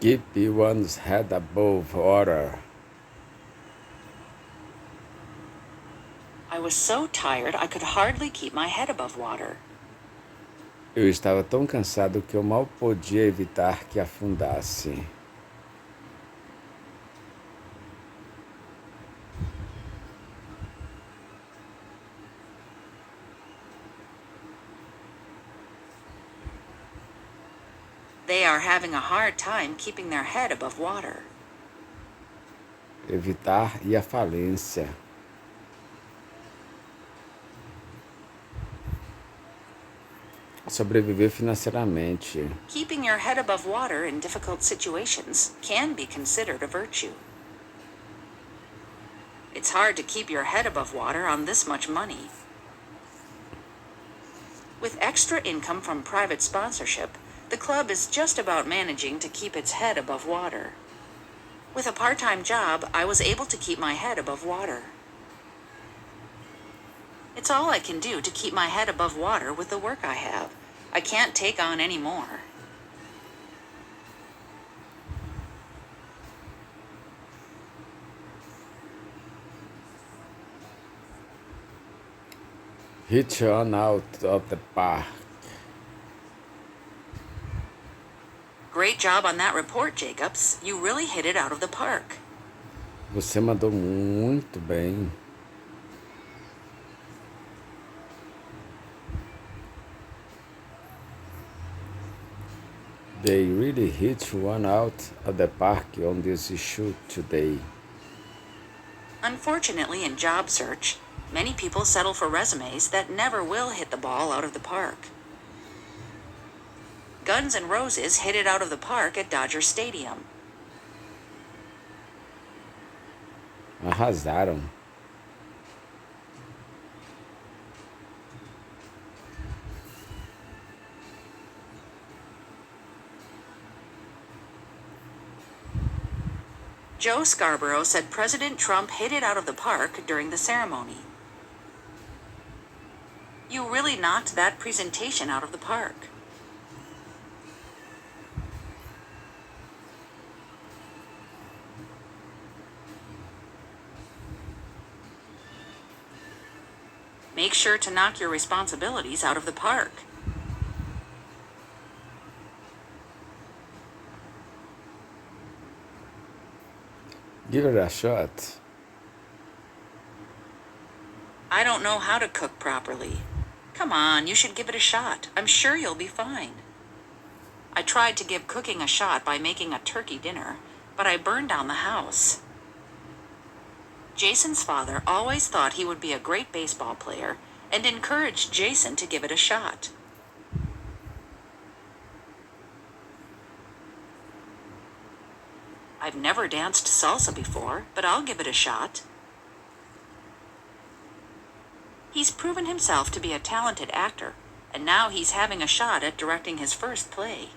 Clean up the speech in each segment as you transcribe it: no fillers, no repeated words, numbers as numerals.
Keep one's head above water. I was so tired I could hardly keep my head above water. Eu estava tão cansado que eu mal podia evitar que afundasse. They are having a hard time keeping their head above water. Evitar ir à falência. Sobreviver financeiramente. Keeping your head above water in difficult situations can be considered a virtue. It's hard to keep your head above water on this much money. With extra income from private sponsorship, the club is just about managing to keep its head above water. With a part-time job, I was able to keep my head above water. It's all I can do to keep my head above water with the work I have. I can't take on any more. Hit on out of the park. Great job on that report, Jacobs. You really hit it out of the park. Você mandou muito bem. They really hit one out of the park on this issue today. Unfortunately, in job search, many people settle for resumes that never will hit the ball out of the park. Guns N' Roses hit it out of the park at Dodger Stadium. Arrasaram. Joe Scarborough said President Trump hit it out of the park during the ceremony. You really knocked that presentation out of the park. Make sure to knock your responsibilities out of the park. Give it a shot. I don't know how to cook properly. Come on, you should give it a shot. I'm sure you'll be fine. I tried to give cooking a shot by making a turkey dinner, but I burned down the house. Jason's father always thought he would be a great baseball player and encouraged Jason to give it a shot. I've never danced salsa before, but I'll give it a shot. He's proven himself to be a talented actor, and now he's having a shot at directing his first play.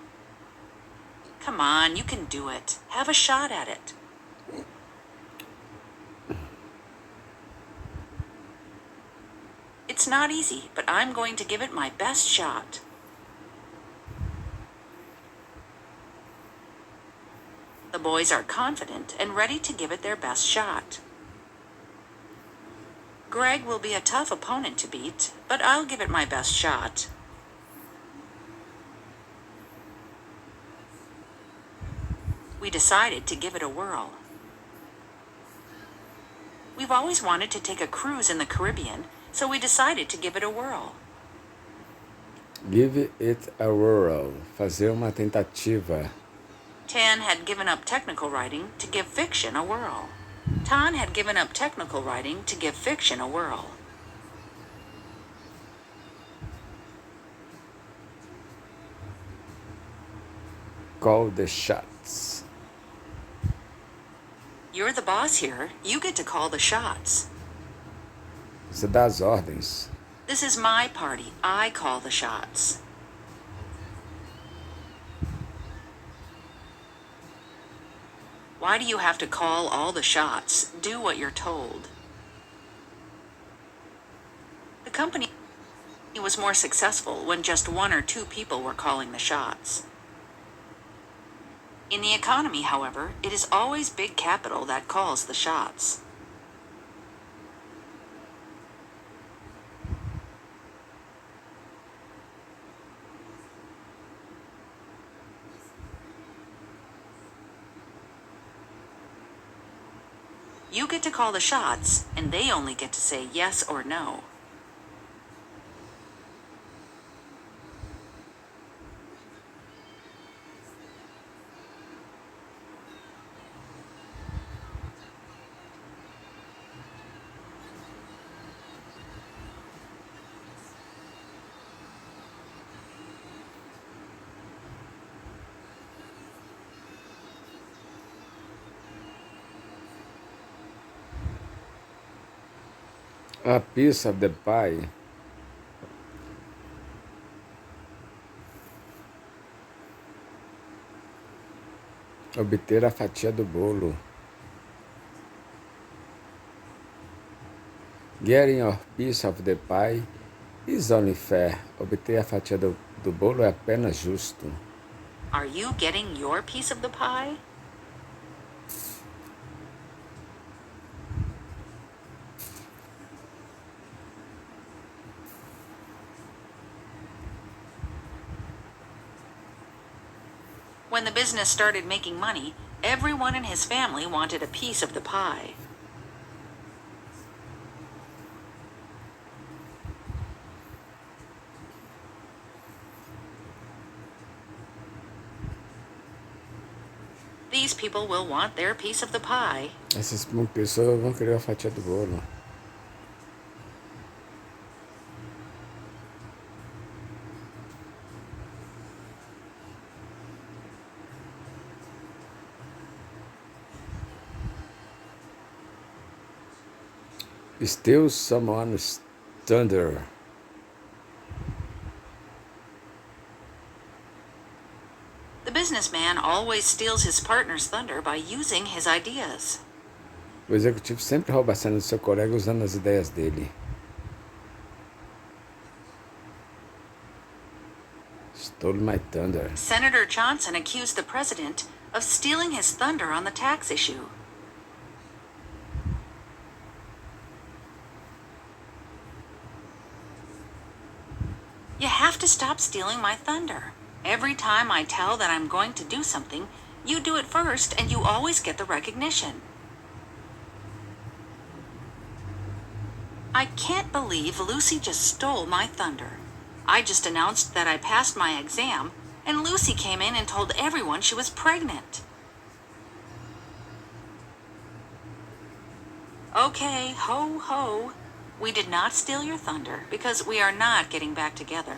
Come on, you can do it. Have a shot at it. It's not easy, but I'm going to give it my best shot. The boys are confident and ready to give it their best shot. Greg will be a tough opponent to beat, but I'll give it my best shot. We decided to give it a whirl. We've always wanted to take a cruise in the Caribbean, so we decided to give it a whirl. Give it a whirl. Fazer uma tentativa. Tan had given up technical writing to give fiction a whirl. Tan had given up technical writing to give fiction a whirl. Call the shots. You're the boss here. You get to call the shots. Você dá as ordens. This is my party. I call the shots. Why do you have to call all the shots? Do what you're told. The company was more successful when just one or two people were calling the shots. In the economy, however, it is always big capital that calls the shots. You get to call the shots, and they only get to say yes or no. A piece of the pie. Obter a fatia do bolo. Getting your piece of the pie is only fair. Obter a fatia do bolo é apenas justo. Are you getting your piece of the pie? When the business started making money, everyone in his family wanted a piece of the pie. These people will want their piece of the pie. Essas pessoas vão querer a fatia do bolo. Steal someone's thunder. The businessman always steals his partner's thunder by using his ideas. O executivo sempre rouba a cena do seu colega usando as ideias dele. Stole my thunder. Senator Johnson accused the president of stealing his thunder on the tax issue. You have to stop stealing my thunder. Every time I tell that I'm going to do something, you do it first and you always get the recognition. I can't believe Lucy just stole my thunder. I just announced that I passed my exam, and Lucy came in and told everyone she was pregnant. Okay, ho ho. We did not steal your thunder because we are not getting back together.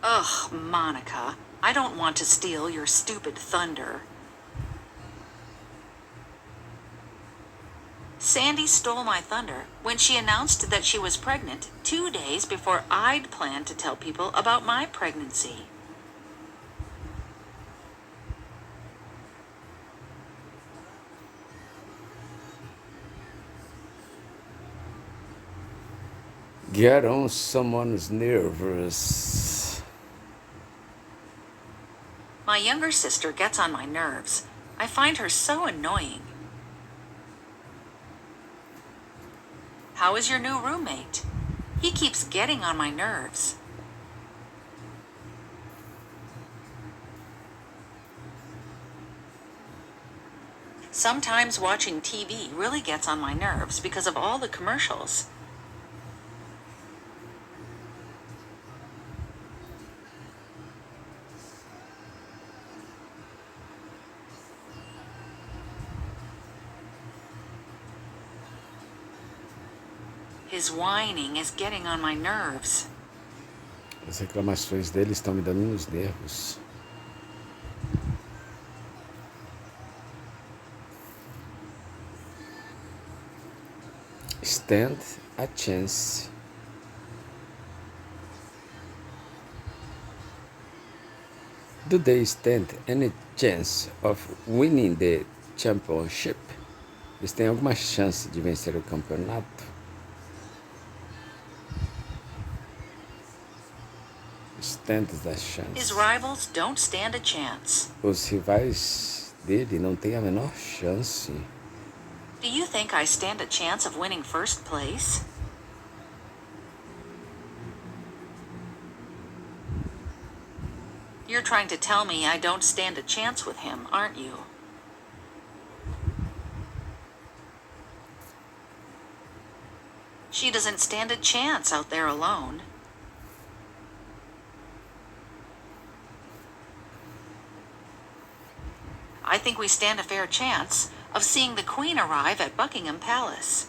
Ugh, Monica, I don't want to steal your stupid thunder. Sandy stole my thunder when she announced that she was pregnant 2 days before I'd planned to tell people about my pregnancy. Get on someone's nerves. My younger sister gets on my nerves. I find her so annoying. How is your new roommate? He keeps getting on my nerves. Sometimes watching TV really gets on my nerves because of all the commercials. His whining is getting on my nerves. As reclamações dele estão me dando nos nervos. Stand a chance. Do they stand any chance of winning the championship? Eles têm alguma chance de vencer o campeonato? tantas a His chance. rivals don't stand a chance. Os rivais dele não têm a menor chance. Do you think I stand a chance of winning first place? You're trying to tell me I don't stand a chance with him, aren't you? She doesn't stand a chance out there alone. I think we stand a fair chance of seeing the Queen arrive at Buckingham Palace.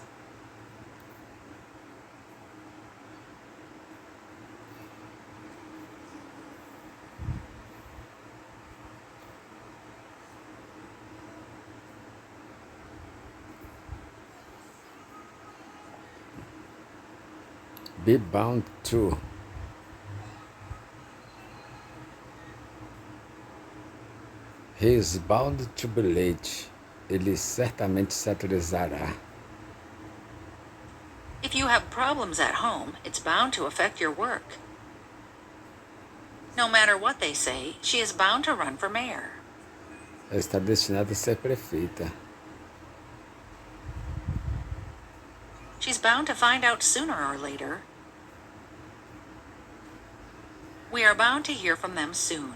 Be bound to. He is bound to be late. Ele certamente se atrasará. If you have problems at home, it's bound to affect your work. No matter what they say, she is bound to run for mayor. Ela está destinada a ser prefeita. She's bound to find out sooner or later. We are bound to hear from them soon.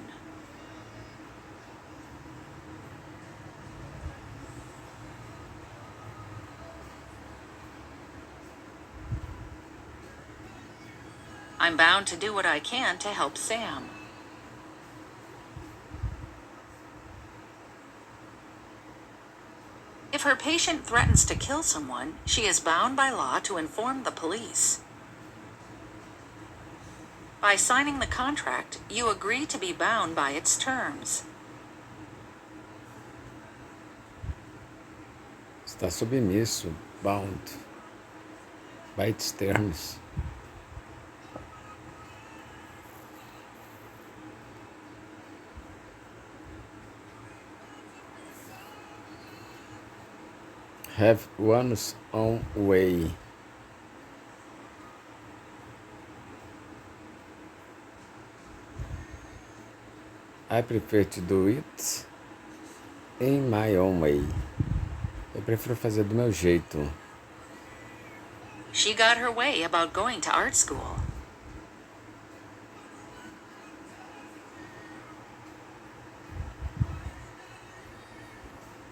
I'm bound to do what I can to help Sam. If her patient threatens to kill someone, she is bound by law to inform the police. By signing the contract, you agree to be bound by its terms. Está submisso, bound, by its terms. Have one's own way. I prefer to do it in my own way. Eu prefiro fazer do meu jeito. She got her way about going to art school.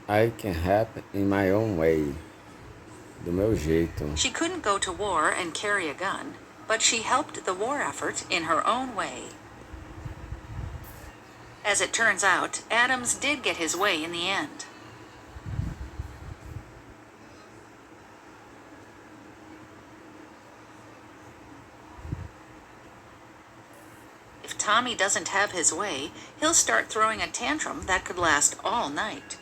I can help in my own way. Do meu jeito. She couldn't go to war and carry a gun, but she helped the war effort in her own way. As it turns out, Adams did get his way in the end. If Tommy doesn't have his way, he'll start throwing a tantrum that could last all night.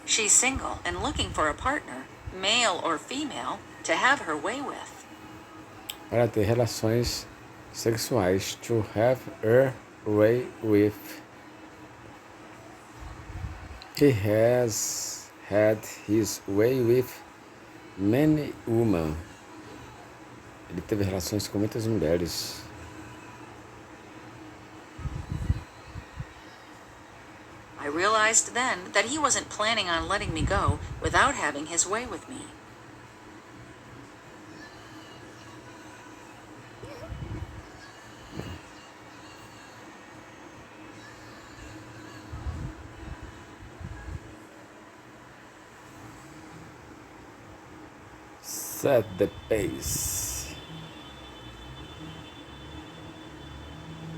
She's single and looking for a partner, male or female, to have her way with. Para ter relações sexuais. To have her way with. He has had his way with many women. Ele teve relações com muitas mulheres. I realized then that he wasn't planning on letting me go without having his way with me. Set the pace.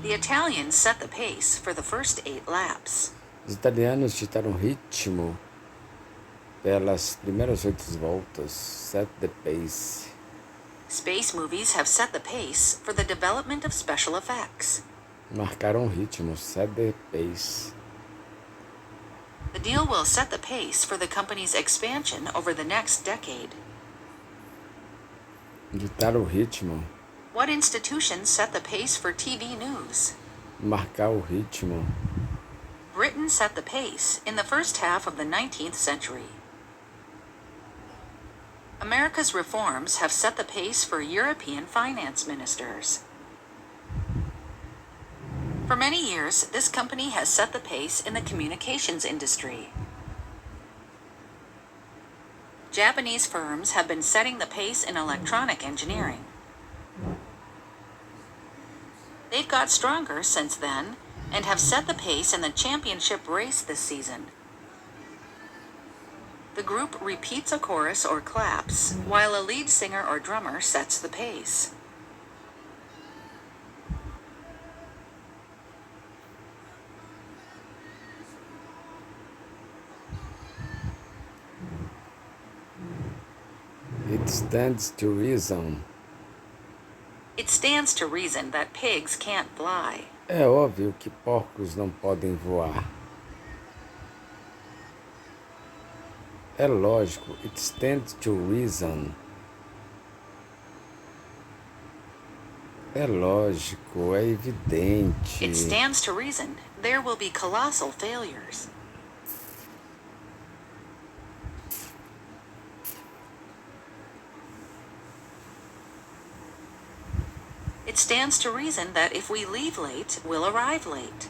The Italians set the pace for the first 8 laps. Os italianos ditaram ritmo pelas primeiras 8 voltas. Set the pace. Space movies have set the pace for the development of special effects. Marcaram ritmo. Set the pace. The deal will set the pace for the company's expansion over the next decade. Ditar o ritmo. What institutions set the pace for TV news? Marcar o ritmo. Britain set the pace in the first half of the 19th century. America's reforms have set the pace for European finance ministers. For many years, this company has set the pace in the communications industry. Japanese firms have been setting the pace in electronic engineering. They've got stronger since then and have set the pace in the championship race this season. The group repeats a chorus or claps, while a lead singer or drummer sets the pace. It stands to reason. It stands to reason that pigs can't fly. É óbvio que porcos não podem voar. É lógico. It stands to reason. É lógico, é evidente. It stands to reason there will be colossal failures. It stands to reason that if we leave late, we'll arrive late.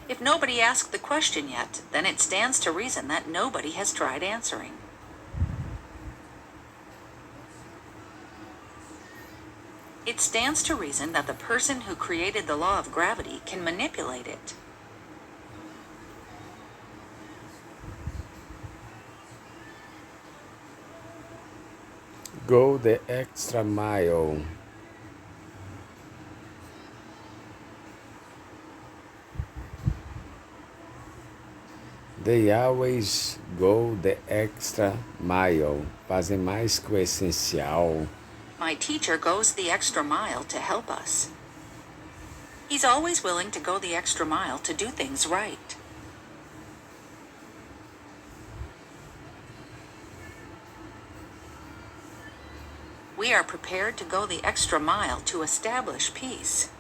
If nobody asked the question yet, then it stands to reason that nobody has tried answering. It stands to reason that the person who created the law of gravity can manipulate it. Go the extra mile. They always go the extra mile. Fazem mais que o essencial. My teacher goes the extra mile to help us. He's always willing to go the extra mile to do things right. We are prepared to go the extra mile to establish peace.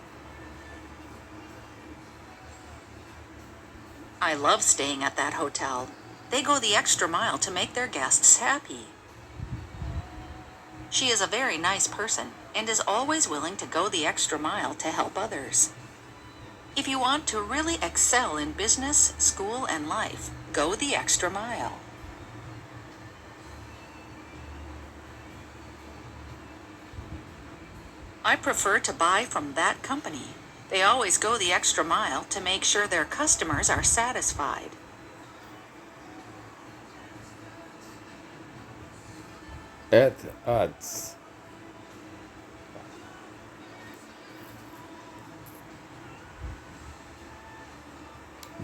I love staying at that hotel. They go the extra mile to make their guests happy. She is a very nice person and is always willing to go the extra mile to help others. If you want to really excel in business, school, and life, go the extra mile. I prefer to buy from that company. They always go the extra mile to make sure their customers are satisfied. At odds.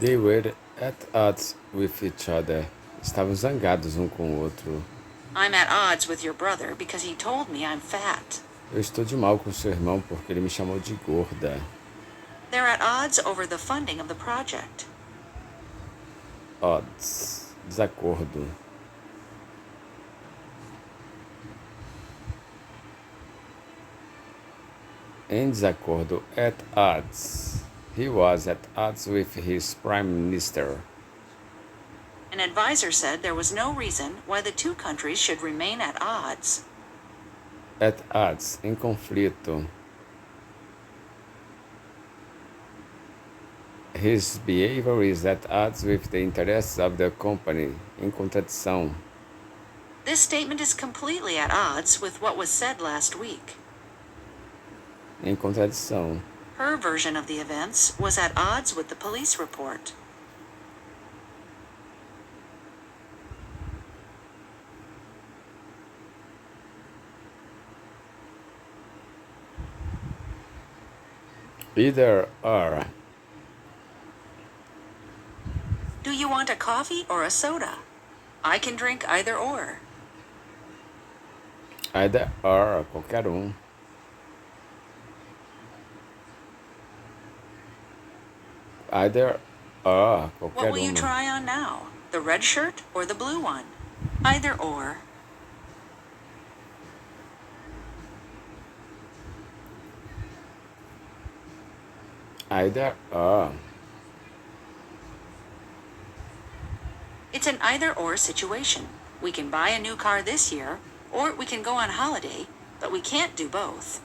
They were at odds with each other. Estavam zangados um com o outro. I'm at odds with your brother because he told me I'm fat. Eu estou de mal com seu irmão porque ele me chamou de gorda. They're at odds over the funding of the project. Odds. Desacordo. Em desacordo. At odds. He was at odds with his prime minister. An advisor said there was no reason why the two countries should remain at odds. At odds. Em conflito. His behavior is at odds with the interests of the company. Em contradição. This statement is completely at odds with what was said last week. Em contradição. Her version of the events was at odds with the police report. Either or. Do you want a coffee or a soda? I can drink either or. Either or. Qualquer um. Either or. What Qualquer will you uma. try on now? The red shirt or the blue one? Either or. Either or. It's an either or situation. We can buy a new car this year, or we can go on holiday, but we can't do both.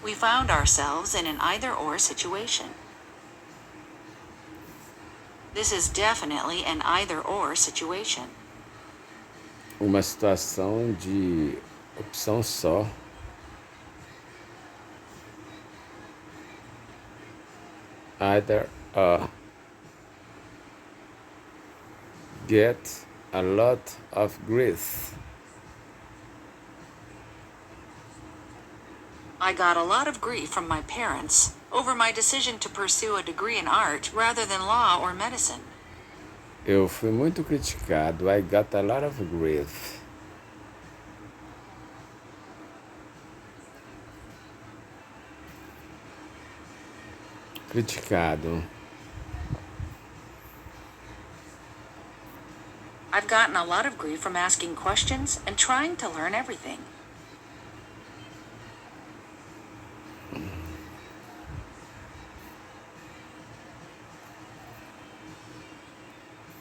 We found ourselves in an either-or situation. This is definitely an either-or situation. Uma situação de opção só. Either get a lot of grief. I got a lot of grief from my parents over my decision to pursue a degree in art rather than law or medicine. Eu fui muito criticado. I got a lot of grief. Criticado. I've gotten a lot of grief from asking questions and trying to learn everything.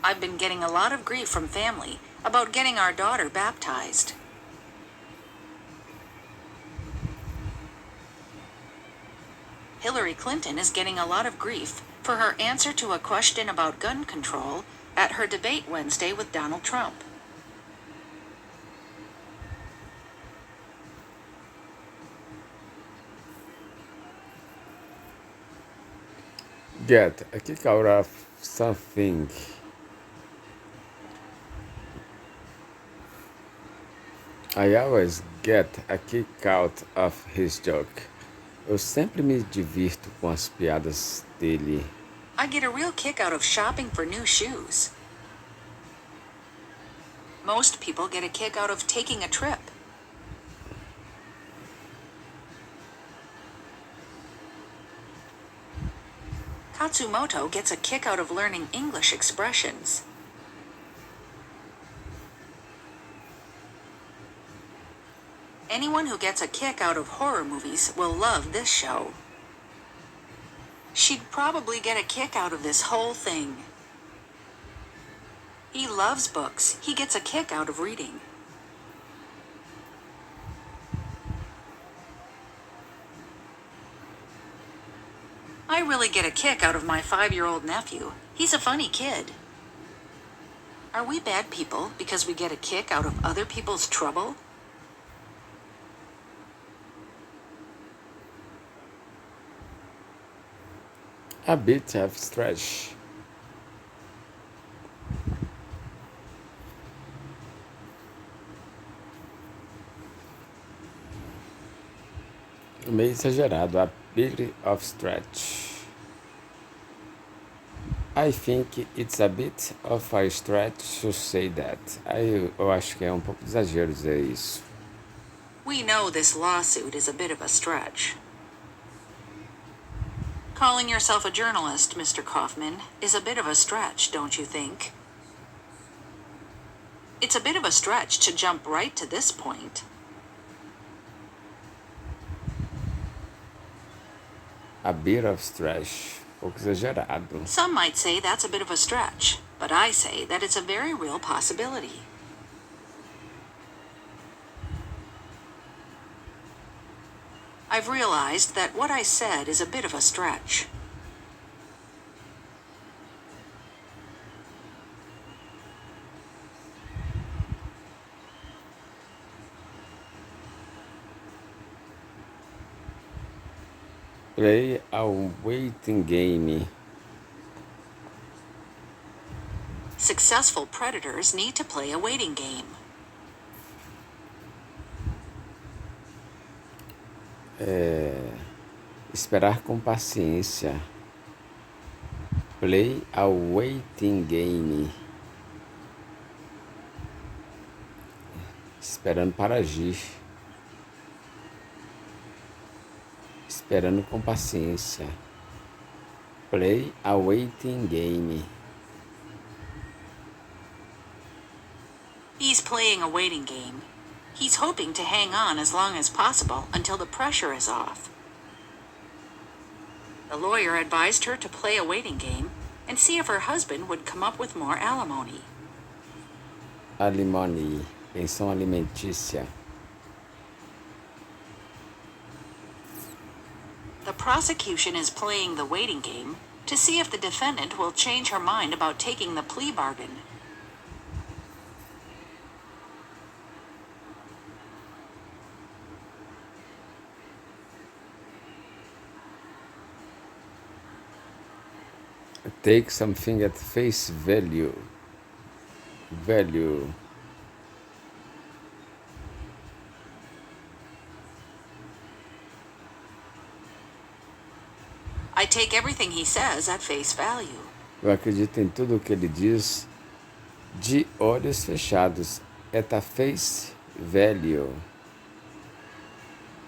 I've been getting a lot of grief from family about getting our daughter baptized. Hillary Clinton is getting a lot of grief for her answer to a question about gun control at her debate Wednesday with Donald Trump. Get a kick out of something. I always get a kick out of his joke. Eu sempre me divirto com as piadas dele. I get a real kick out of shopping for new shoes. Most people get a kick out of taking a trip. Katsumoto gets a kick out of learning English expressions. Anyone who gets a kick out of horror movies will love this show. She'd probably get a kick out of this whole thing. He loves books. He gets a kick out of reading. I really get a kick out of my 5-year-old nephew. He's a funny kid. Are we bad people because we get a kick out of other people's trouble? A bit of stretch. Meio exagerado. A bit of stretch. I think it's a bit of a stretch to say that. Eu acho que é um pouco de exagero dizer isso. We know this lawsuit is a bit of a stretch. Calling yourself a journalist, Mr. Kaufman, is a bit of a stretch, don't you think? It's a bit of a stretch to jump right to this point. A bit of stretch. Pouco exagerado. Some might say that's a bit of a stretch, but I say that it's a very real possibility. I've realized that what I said is a bit of a stretch. Play a waiting game. Successful predators need to play a waiting game. Esperar com paciência. Play a waiting game. Esperando para agir. Esperando com paciência. Play a waiting game. He's playing a waiting game. He's hoping to hang on as long as possible until the pressure is off. The lawyer advised her to play a waiting game, and see if her husband would come up with more alimony. Alimony, pensão alimentícia. The prosecution is playing the waiting game to see if the defendant will change her mind about taking the plea bargain. Take something at face value. Value. I take everything he says at face value. Eu acredito em tudo o que ele diz de olhos fechados. At a face value.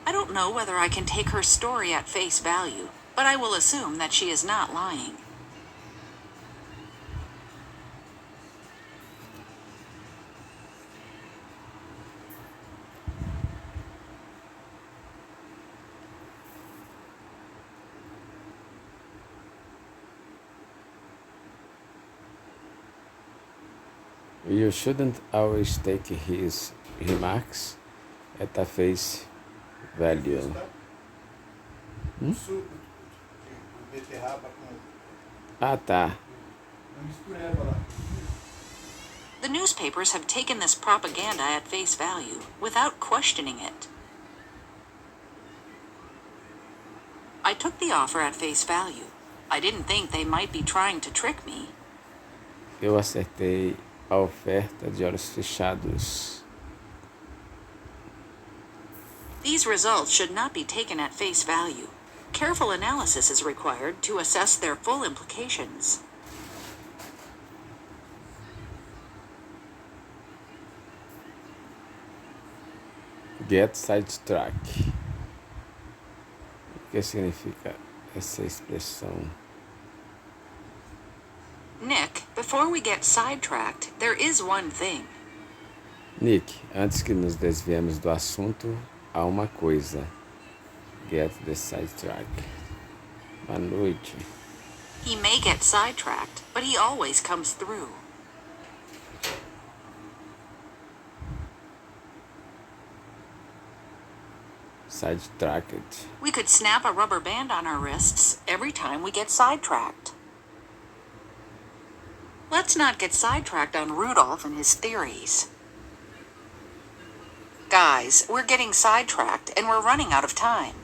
I don't know whether I can take her story at face value, but I will assume that she is not lying. You shouldn't always take his remarks at a face value. Suco de beterraba com. Ah, tá. Uma mistureba lá. The newspapers have taken this propaganda at face value without questioning it. I took the offer at face value. I didn't think they might be trying to trick me. Eu acertei a oferta de olhos fechados. These results should not be taken at face value. Careful analysis is required to assess their full implications. Get sidetrack. O que significa essa expressão? Nick, before we get sidetracked, there is one thing. Nick, antes que nos desviemos do assunto, há uma coisa. Get the sidetrack. Boa noite. He may get sidetracked, but he always comes through. Sidetracked. We could snap a rubber band on our wrists every time we get sidetracked. Let's not get sidetracked on Rudolph and his theories. Guys, we're getting sidetracked and we're running out of time.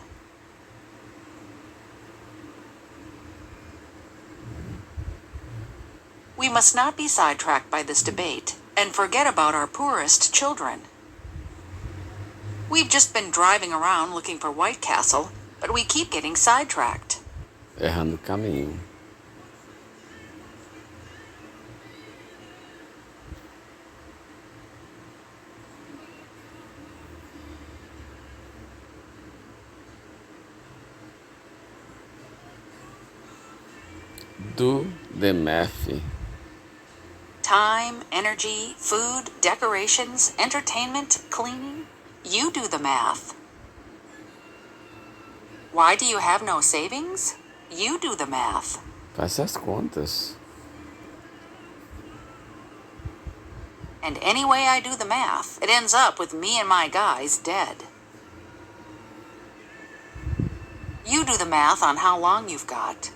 We must not be sidetracked by this debate and forget about our poorest children. We've just been driving around looking for White Castle, but we keep getting sidetracked. Errando o caminho. Do the math. Time, energy, food, decorations, entertainment, cleaning. You do the math. Why do you have no savings? You do the math. Faça as contas. And any way I do the math, it ends up with me and my guys dead. You do the math on how long you've got.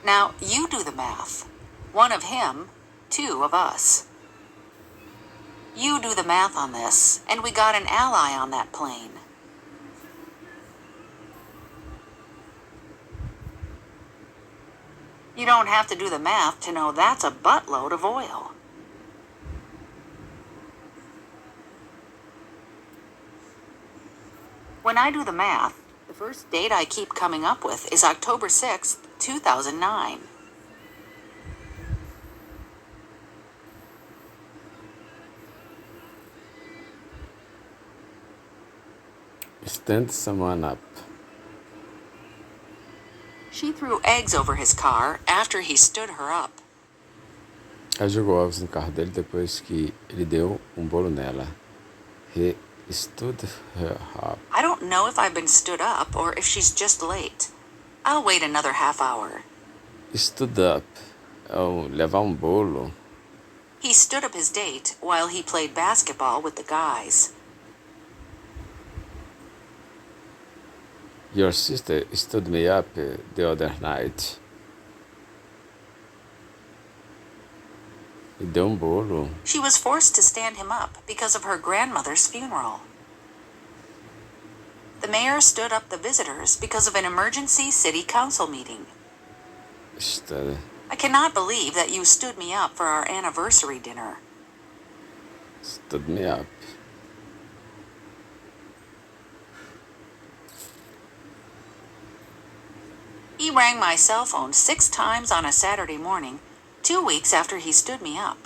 Now, you do the math. One of him, two of us. You do the math on this, and we got an ally on that plane. You don't have to do the math to know that's a buttload of oil. When I do the math, the first date I keep coming up with is October 6th, 2009. Stand someone up. She threw eggs over his car after he stood her up. Ela jogou ovos no carro dele depois que ele deu bolo nela. He stood her up. I don't know if I've been stood up or if she's just late. I'll wait another half hour. Stood up. Oh, levar bolo. He stood up his date while he played basketball with the guys. Your sister stood me up the other night. E deu bolo. She was forced to stand him up because of her grandmother's funeral. The mayor stood up the visitors because of an emergency city council meeting. I cannot believe that you stood me up for our anniversary dinner. Stood me up. He rang my cell phone 6 times on a Saturday morning, 2 weeks after he stood me up.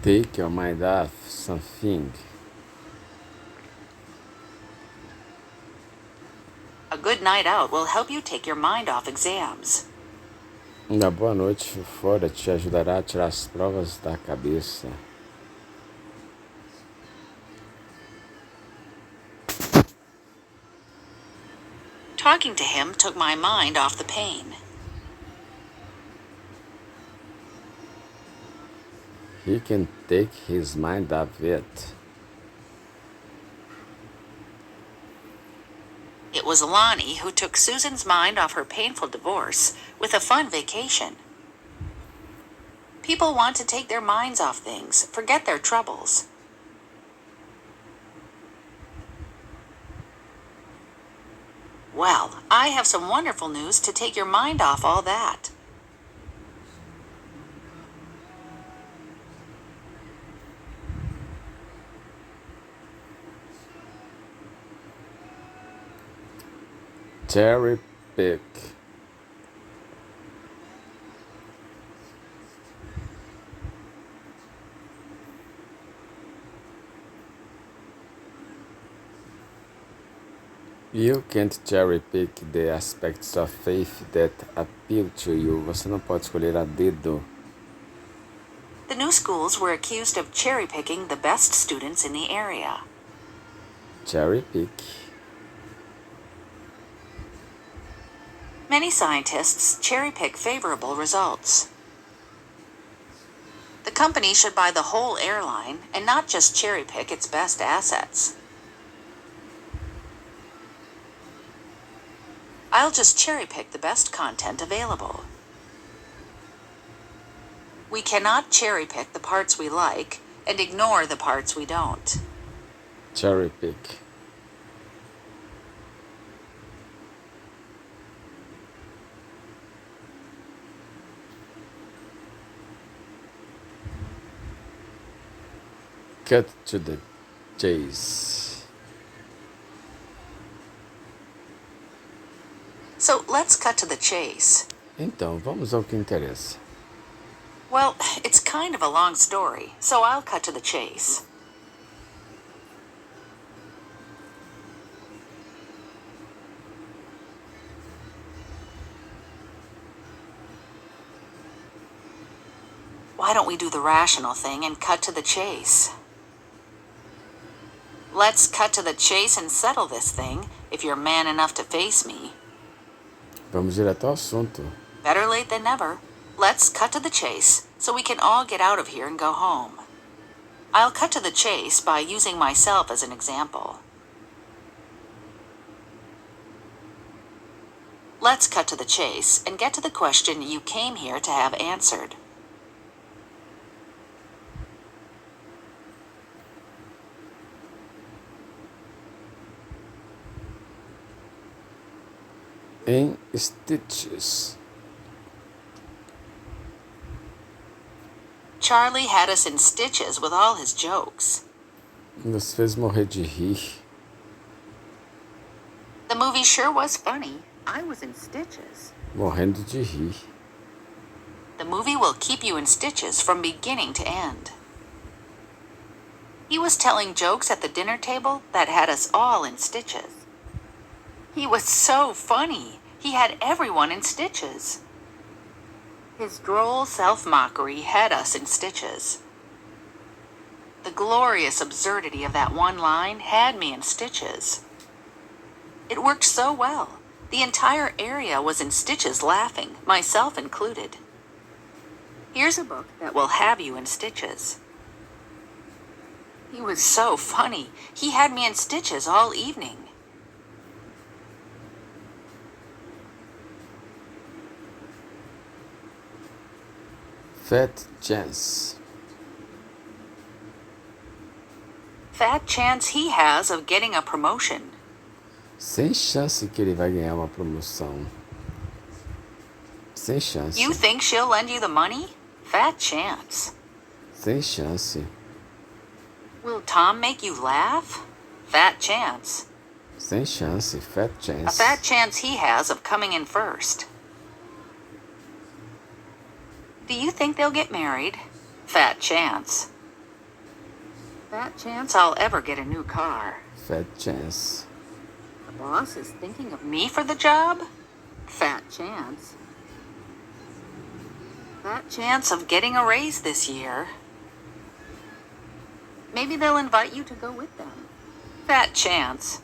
Take your mind off something. A good night out will help you take your mind off exams. Uma boa noite fora te ajudará a tirar as provas da cabeça. Talking to him took my mind off the pain. He can take his mind off it. It was Lonnie who took Susan's mind off her painful divorce with a fun vacation. People want to take their minds off things, forget their troubles. Well, I have some wonderful news to take your mind off all that. Cherry pick. You can't cherry pick the aspects of faith that appeal to you. Você não pode escolher a dedo. The new schools were accused of cherry picking the best students in the area. Cherry pick. Many scientists cherry pick favorable results. The company should buy the whole airline and not just cherry pick its best assets. I'll just cherry pick the best content available. We cannot cherry pick the parts we like and ignore the parts we don't. Cherry pick. Cut to the chase. So let's cut to the chase. Então, vamos ao que interessa. Well, it's kind of a long story, so I'll cut to the chase. Why don't we do the rational thing and cut to the chase? Let's cut to the chase and settle this thing, if you're man enough to face me. Vamos direto ao assunto. Better late than never. Let's cut to the chase so we can all get out of here and go home. I'll cut to the chase by using myself as an example. Let's cut to the chase and get to the question you came here to have answered. Em stitches. Charlie had us in stitches with all his jokes. Nos fez morrer de rir. The movie sure was funny. I was in stitches. Morrendo de rir. The movie will keep you in stitches from beginning to end. He was telling jokes at the dinner table that had us all in stitches. He was so funny. He had everyone in stitches. His droll self-mockery had us in stitches. The glorious absurdity of that one line had me in stitches. It worked so well. The entire area was in stitches laughing, myself included. Here's a book that will have you in stitches. He was so funny. He had me in stitches all evening. Fat chance. Fat chance he has of getting a promotion. Sem chance que ele vai ganhar uma promoção. Sem chance. You think she'll lend you the money? Fat chance. Sem chance. Will Tom make you laugh? Fat chance. Sem chance. Fat A chance. fat chance he has of coming in first. Do you think they'll get married? Fat chance. Fat chance I'll ever get a new car. Fat chance. The boss is thinking of me for the job? Fat chance. Fat chance of getting a raise this year. Maybe they'll invite you to go with them. Fat chance.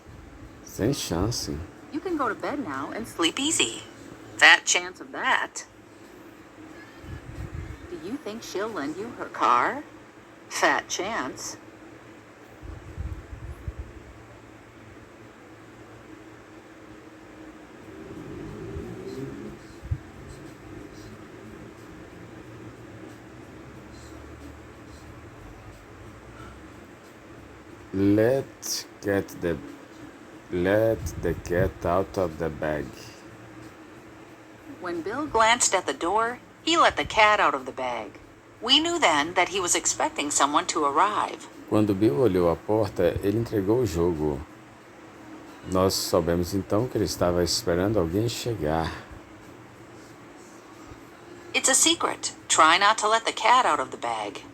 Sem chance. You can go to bed now and sleep easy. Fat chance of that. Do you think she'll lend you her car? Fat chance. Let the cat out of the bag. When Bill glanced at the door, he let the cat out of the bag. We knew then that he was expecting someone to arrive. Quando Bill olhou a porta, ele entregou o jogo. Nós soubemos então que ele estava esperando alguém chegar. It's a secret. Try not to let the cat out of the bag.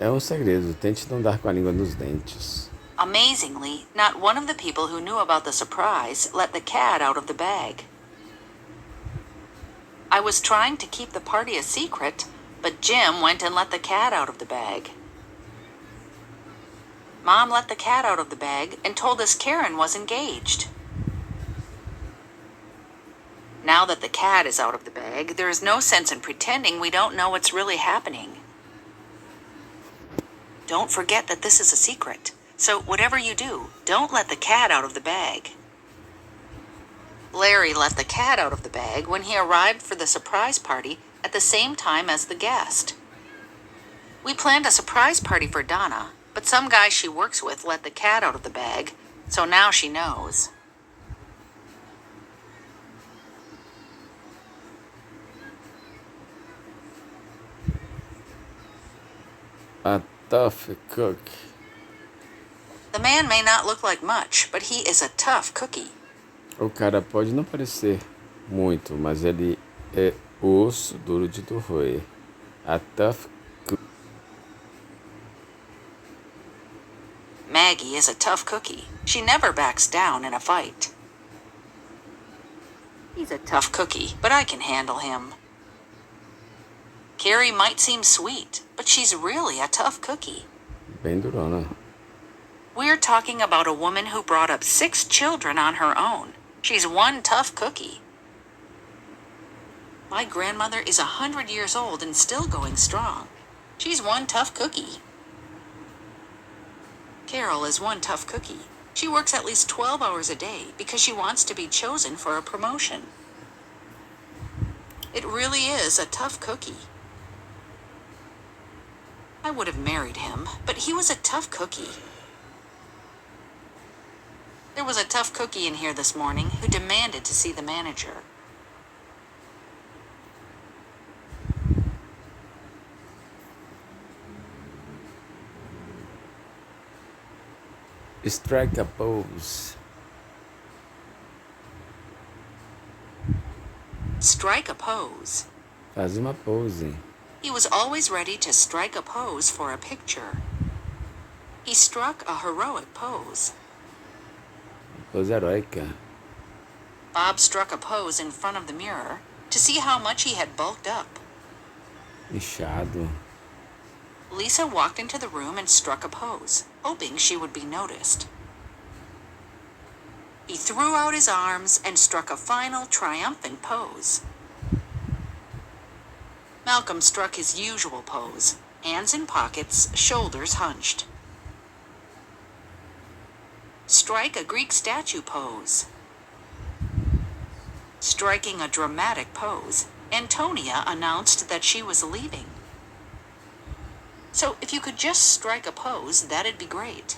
É um segredo, tente não dar com a língua nos dentes. Amazingly, not one of the people who knew about the surprise let the cat out of the bag. I was trying to keep the party a secret, but Jim went and let the cat out of the bag. Mom let the cat out of the bag and told us Karen was engaged. Now that the cat is out of the bag, there is no sense in pretending we don't know what's really happening. Don't forget that this is a secret. So whatever you do, don't let the cat out of the bag. Larry let the cat out of the bag when he arrived for the surprise party at the same time as the guest. We planned a surprise party for Donna, but some guy she works with let the cat out of the bag, so now she knows. A tough cook. The man may not look like much, but he is a tough cookie. O cara pode não parecer muito, mas ele é osso duro de roer. A tough cook. Maggie is a tough cookie. She never backs down in a fight. He's a tough cookie, but I can handle him. Carrie might seem sweet, but she's really a tough cookie. Bem durona. We're talking about a woman who brought up 6 children on her own. She's one tough cookie. My grandmother is 100 years old and still going strong. She's one tough cookie. Carol is one tough cookie. She works at least 12 hours a day because she wants to be chosen for a promotion. It really is a tough cookie. I would have married him, but he was a tough cookie. There was a tough cookie in here this morning who demanded to see the manager. Strike a pose. Strike a pose. Faz uma pose. He was always ready to strike a pose for a picture. He struck a heroic pose. Pose heróica. Bob struck a pose in front of the mirror to see how much he had bulked up. inchado. Lisa walked into the room and struck a pose, hoping she would be noticed. He threw out his arms and struck a final triumphant pose. Malcolm struck his usual pose, hands in pockets, shoulders hunched. Strike a Greek statue pose. Striking a dramatic pose, Antonia announced that she was leaving. So if you could just strike a pose, that'd be great.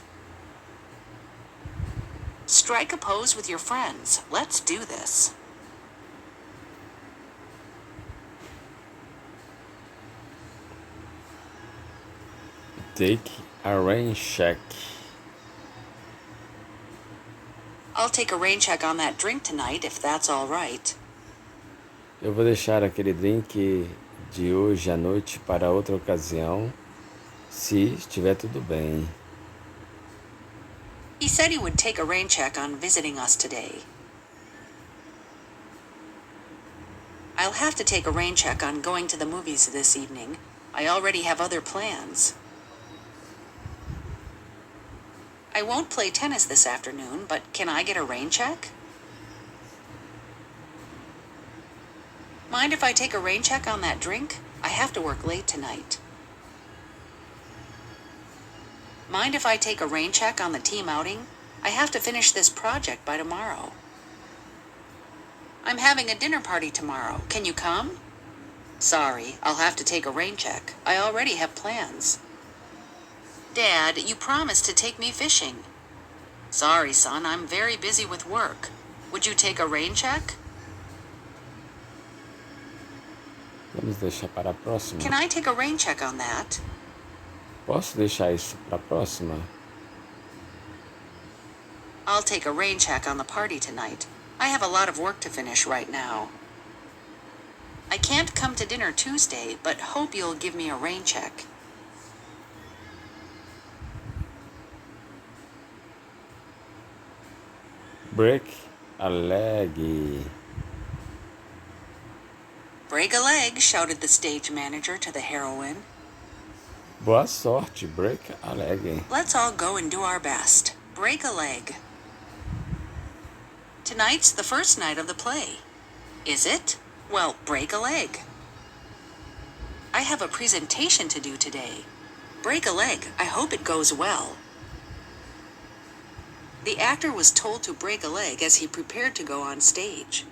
Strike a pose with your friends. Let's do this. Take a rain check. I'll take a rain check on that drink tonight, if that's all right. Eu vou deixar aquele drink de hoje à noite para outra ocasião, se estiver tudo bem. He said he would take a rain check on visiting us today. I'll have to take a rain check on going to the movies this evening. I already have other plans. I won't play tennis this afternoon, but can I get a rain check? Mind if I take a rain check on that drink? I have to work late tonight. Mind if I take a rain check on the team outing? I have to finish this project by tomorrow. I'm having a dinner party tomorrow. Can you come? Sorry, I'll have to take a rain check. I already have plans. Dad, you promised to take me fishing. Sorry, son, I'm very busy with work. Would you take a rain check? Vamos deixar para a próxima. Can I take a rain check on that? Posso deixar isso para a próxima? I'll take a rain check on the party tonight. I have a lot of work to finish right now. I can't come to dinner Tuesday, but hope you'll give me a rain check. Break a leg. Break a leg, shouted the stage manager to the heroine. Boa sorte, break a leg. Let's all go and do our best. Break a leg. Tonight's the first night of the play. Is it? Well, break a leg. I have a presentation to do today. Break a leg. I hope it goes well. The actor was told to break a leg as he prepared to go on stage.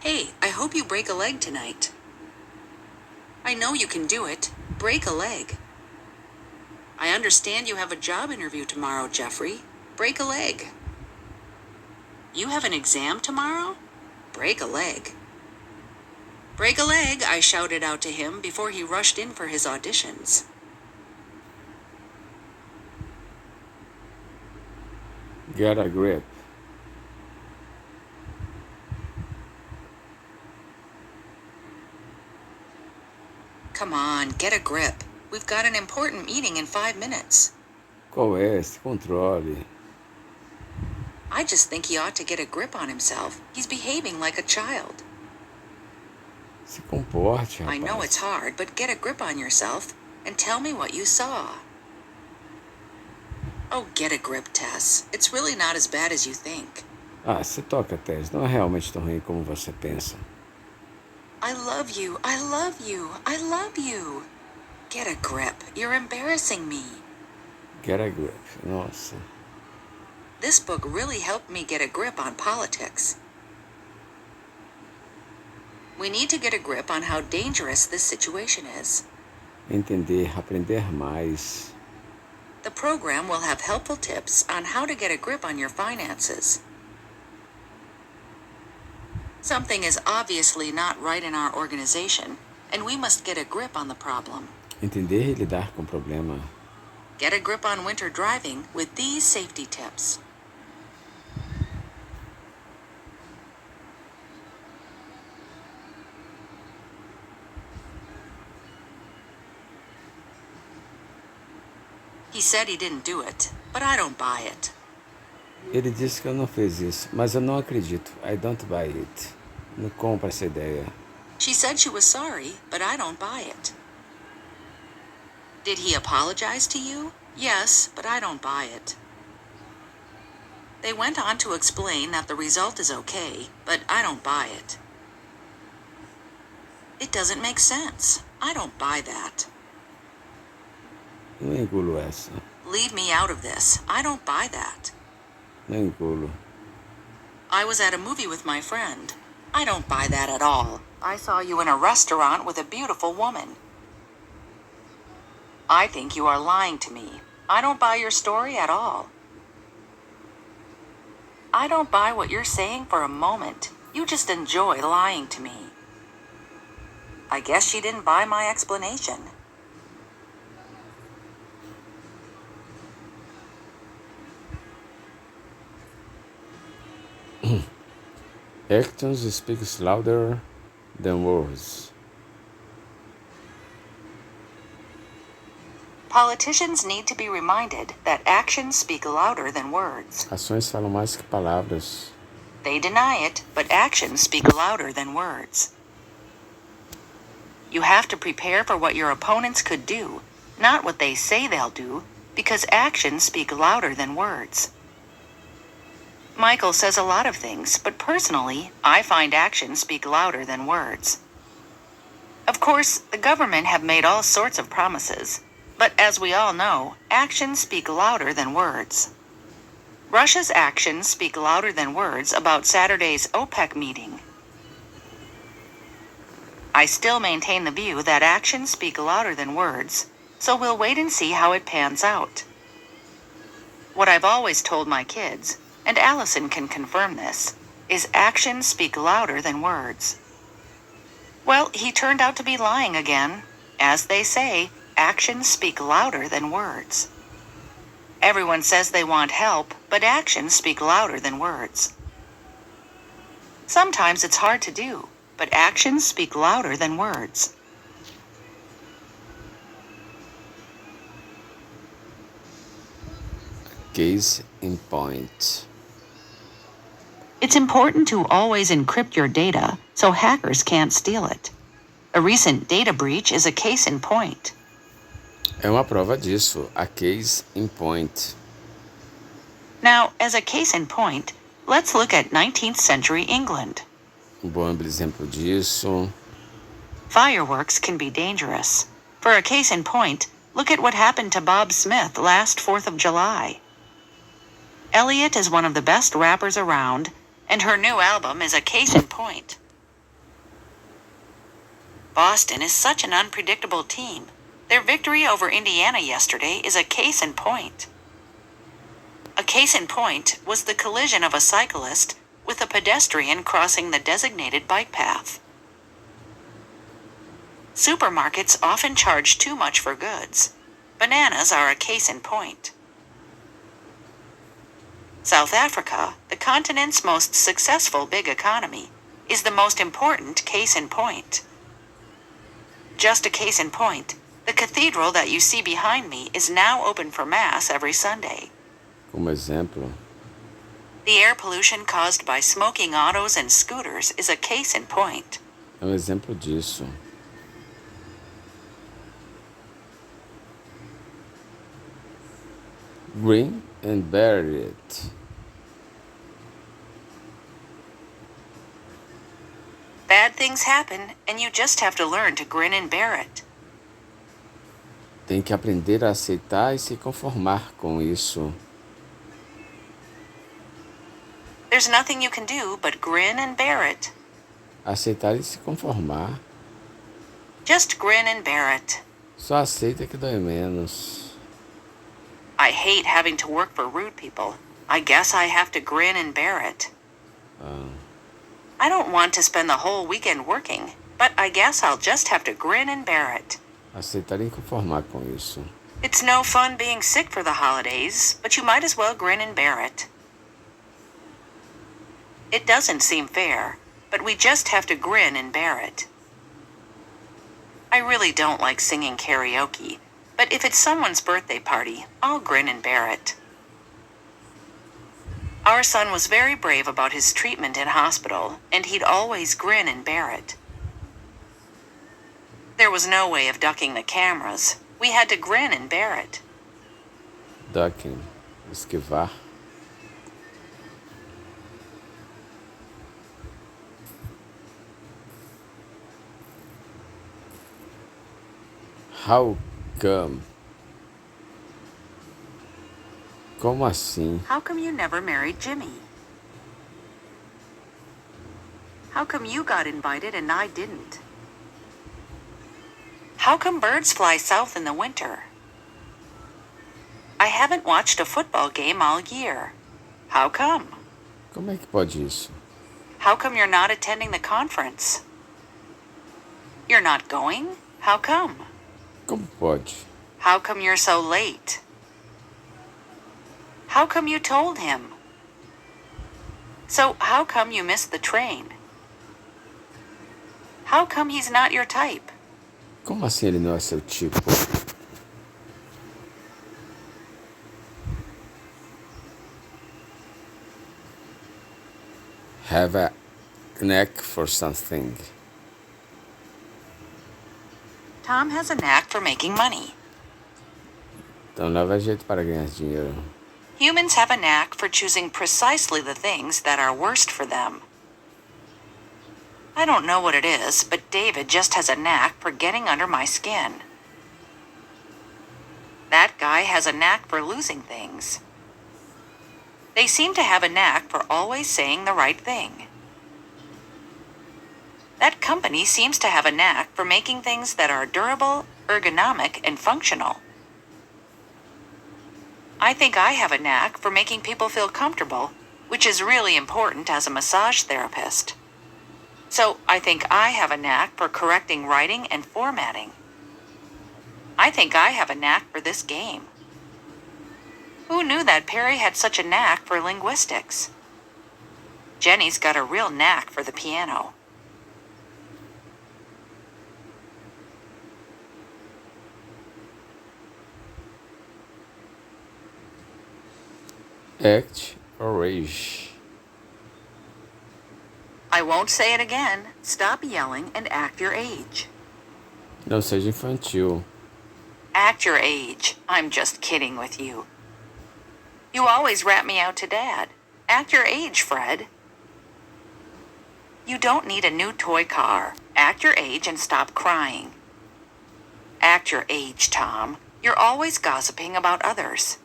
Hey, I hope you break a leg tonight. I know you can do it. Break a leg. I understand you have a job interview tomorrow, Jeffrey. Break a leg. You have an exam tomorrow? Break a leg. Break a leg, I shouted out to him before he rushed in for his auditions. Get a grip. Come on, get a grip. We've got an important meeting in 5 minutes. Qual é esse controle? I just think he ought to get a grip on himself. He's behaving like a child. Se comporte, rapaz. I know it's hard, but get a grip on yourself and tell me what you saw. Oh, get a grip, Tess. It's really not as bad as you think. Ah, se toca, Tess. Não é realmente tão ruim como você pensa. I love you. I love you. I love you. Get a grip. You're embarrassing me. Get a grip. Nossa. This book really helped me get a grip on politics. We need to get a grip on how dangerous this situation is. Entender, aprender mais. The program will have helpful tips on how to get a grip on your finances. Something is obviously not right in our organization, and we must get a grip on the problem. Entender e lidar com o problema. Get a grip on winter driving with these safety tips. He said he didn't do it, but I don't buy it. Ele disse que eu não fiz isso, mas eu não acredito. I don't buy it. Não compro essa ideia. She said she was sorry, but I don't buy it. Did he apologize to you? Yes, but I don't buy it. They went on to explain that the result is okay, but I don't buy it. It doesn't make sense. I don't buy that. Não engulo essa. Leave me out of this. I don't buy that. Não engulo. I was at a movie with my friend. I don't buy that at all. I saw you in a restaurant with a beautiful woman. I think you are lying to me. I don't buy your story at all. I don't buy what you're saying for a moment. You just enjoy lying to me. I guess she didn't buy my explanation. Actions speaks louder than words. Politicians need to be reminded that actions speak louder than words. Ações falam mais que palavras. They deny it, but actions speak louder than words. You have to prepare for what your opponents could do, not what they say they'll do, because actions speak louder than words. Michael says a lot of things, but personally, I find actions speak louder than words. Of course, the government have made all sorts of promises, but as we all know, actions speak louder than words. Russia's actions speak louder than words about Saturday's OPEC meeting. I still maintain the view that actions speak louder than words, so we'll wait and see how it pans out. What I've always told my kids, and Allison can confirm this, is actions speak louder than words. Well, he turned out to be lying again. As they say, actions speak louder than words. Everyone says they want help, but actions speak louder than words. Sometimes it's hard to do, but actions speak louder than words. Case in point. It's important to always encrypt your data so hackers can't steal it. A recent data breach is a case in point. É uma prova disso, a case in point. Now, as a case in point, let's look at 19th century England. Bom exemplo disso. Fireworks can be dangerous. For a case in point, look at what happened to Bob Smith last 4th of July. Elliot is one of the best rappers around, and her new album is a case in point. Boston is such an unpredictable team. Their victory over Indiana yesterday is a case in point. A case in point was the collision of a cyclist with a pedestrian crossing the designated bike path. Supermarkets often charge too much for goods. Bananas are a case in point. South Africa, the continent's most successful big economy, is the most important case in point. Just a case in point, the cathedral that you see behind me is now open for Mass every Sunday. Como exemplo, The air pollution caused by smoking autos and scooters is a case in point. é um exemplo disso. Grin and bear it. Bad things happen, and you just have to learn to grin and bear it. Tem que aprender a aceitar e se conformar com isso. There's nothing you can do but grin and bear it. Aceitar e se conformar. Just grin and bear it. Só aceita que dói menos. I hate having to work for rude people. I guess I have to grin and bear it. I don't want to spend the whole weekend working, but I guess I'll just have to grin and bear it. Aceitar e conformar com isso. It's no fun being sick for the holidays, but you might as well grin and bear it. It doesn't seem fair, but we just have to grin and bear it. I really don't like singing karaoke, but if it's someone's birthday party, I'll grin and bear it. Our son was very brave about his treatment in hospital, and he'd always grin and bear it. There was no way of ducking the cameras. We had to grin and bear it. Ducking. Esquivar. How come? Como assim? How come you never married Jimmy? How come you got invited and I didn't? How come birds fly south in the winter? I haven't watched a football game all year. How come? Como é que pode isso? How come you're not attending the conference? You're not going? How come? Como pode? How come you're so late? How come you told him? So how come you missed the train? How come he's not your type? Como assim ele não é seu tipo? Have a knack for something. Tom has a knack for making money. Então leva jeito para ganhar dinheiro. Humans have a knack for choosing precisely the things that are worst for them. I don't know what it is, but David just has a knack for getting under my skin. That guy has a knack for losing things. They seem to have a knack for always saying the right thing. That company seems to have a knack for making things that are durable, ergonomic, and functional. I think I have a knack for making people feel comfortable, which is really important as a massage therapist. So I think I have a knack for correcting writing and formatting. I think I have a knack for this game. Who knew that Perry had such a knack for linguistics? Jenny's got a real knack for the piano. Act or rage. I won't say it again. Stop yelling and act your age. Não seja infantil. Act your age. I'm just kidding with you. You always rat me out to Dad. Act your age, Fred. You don't need a new toy car. Act your age and stop crying. Act your age, Tom. You're always gossiping about others.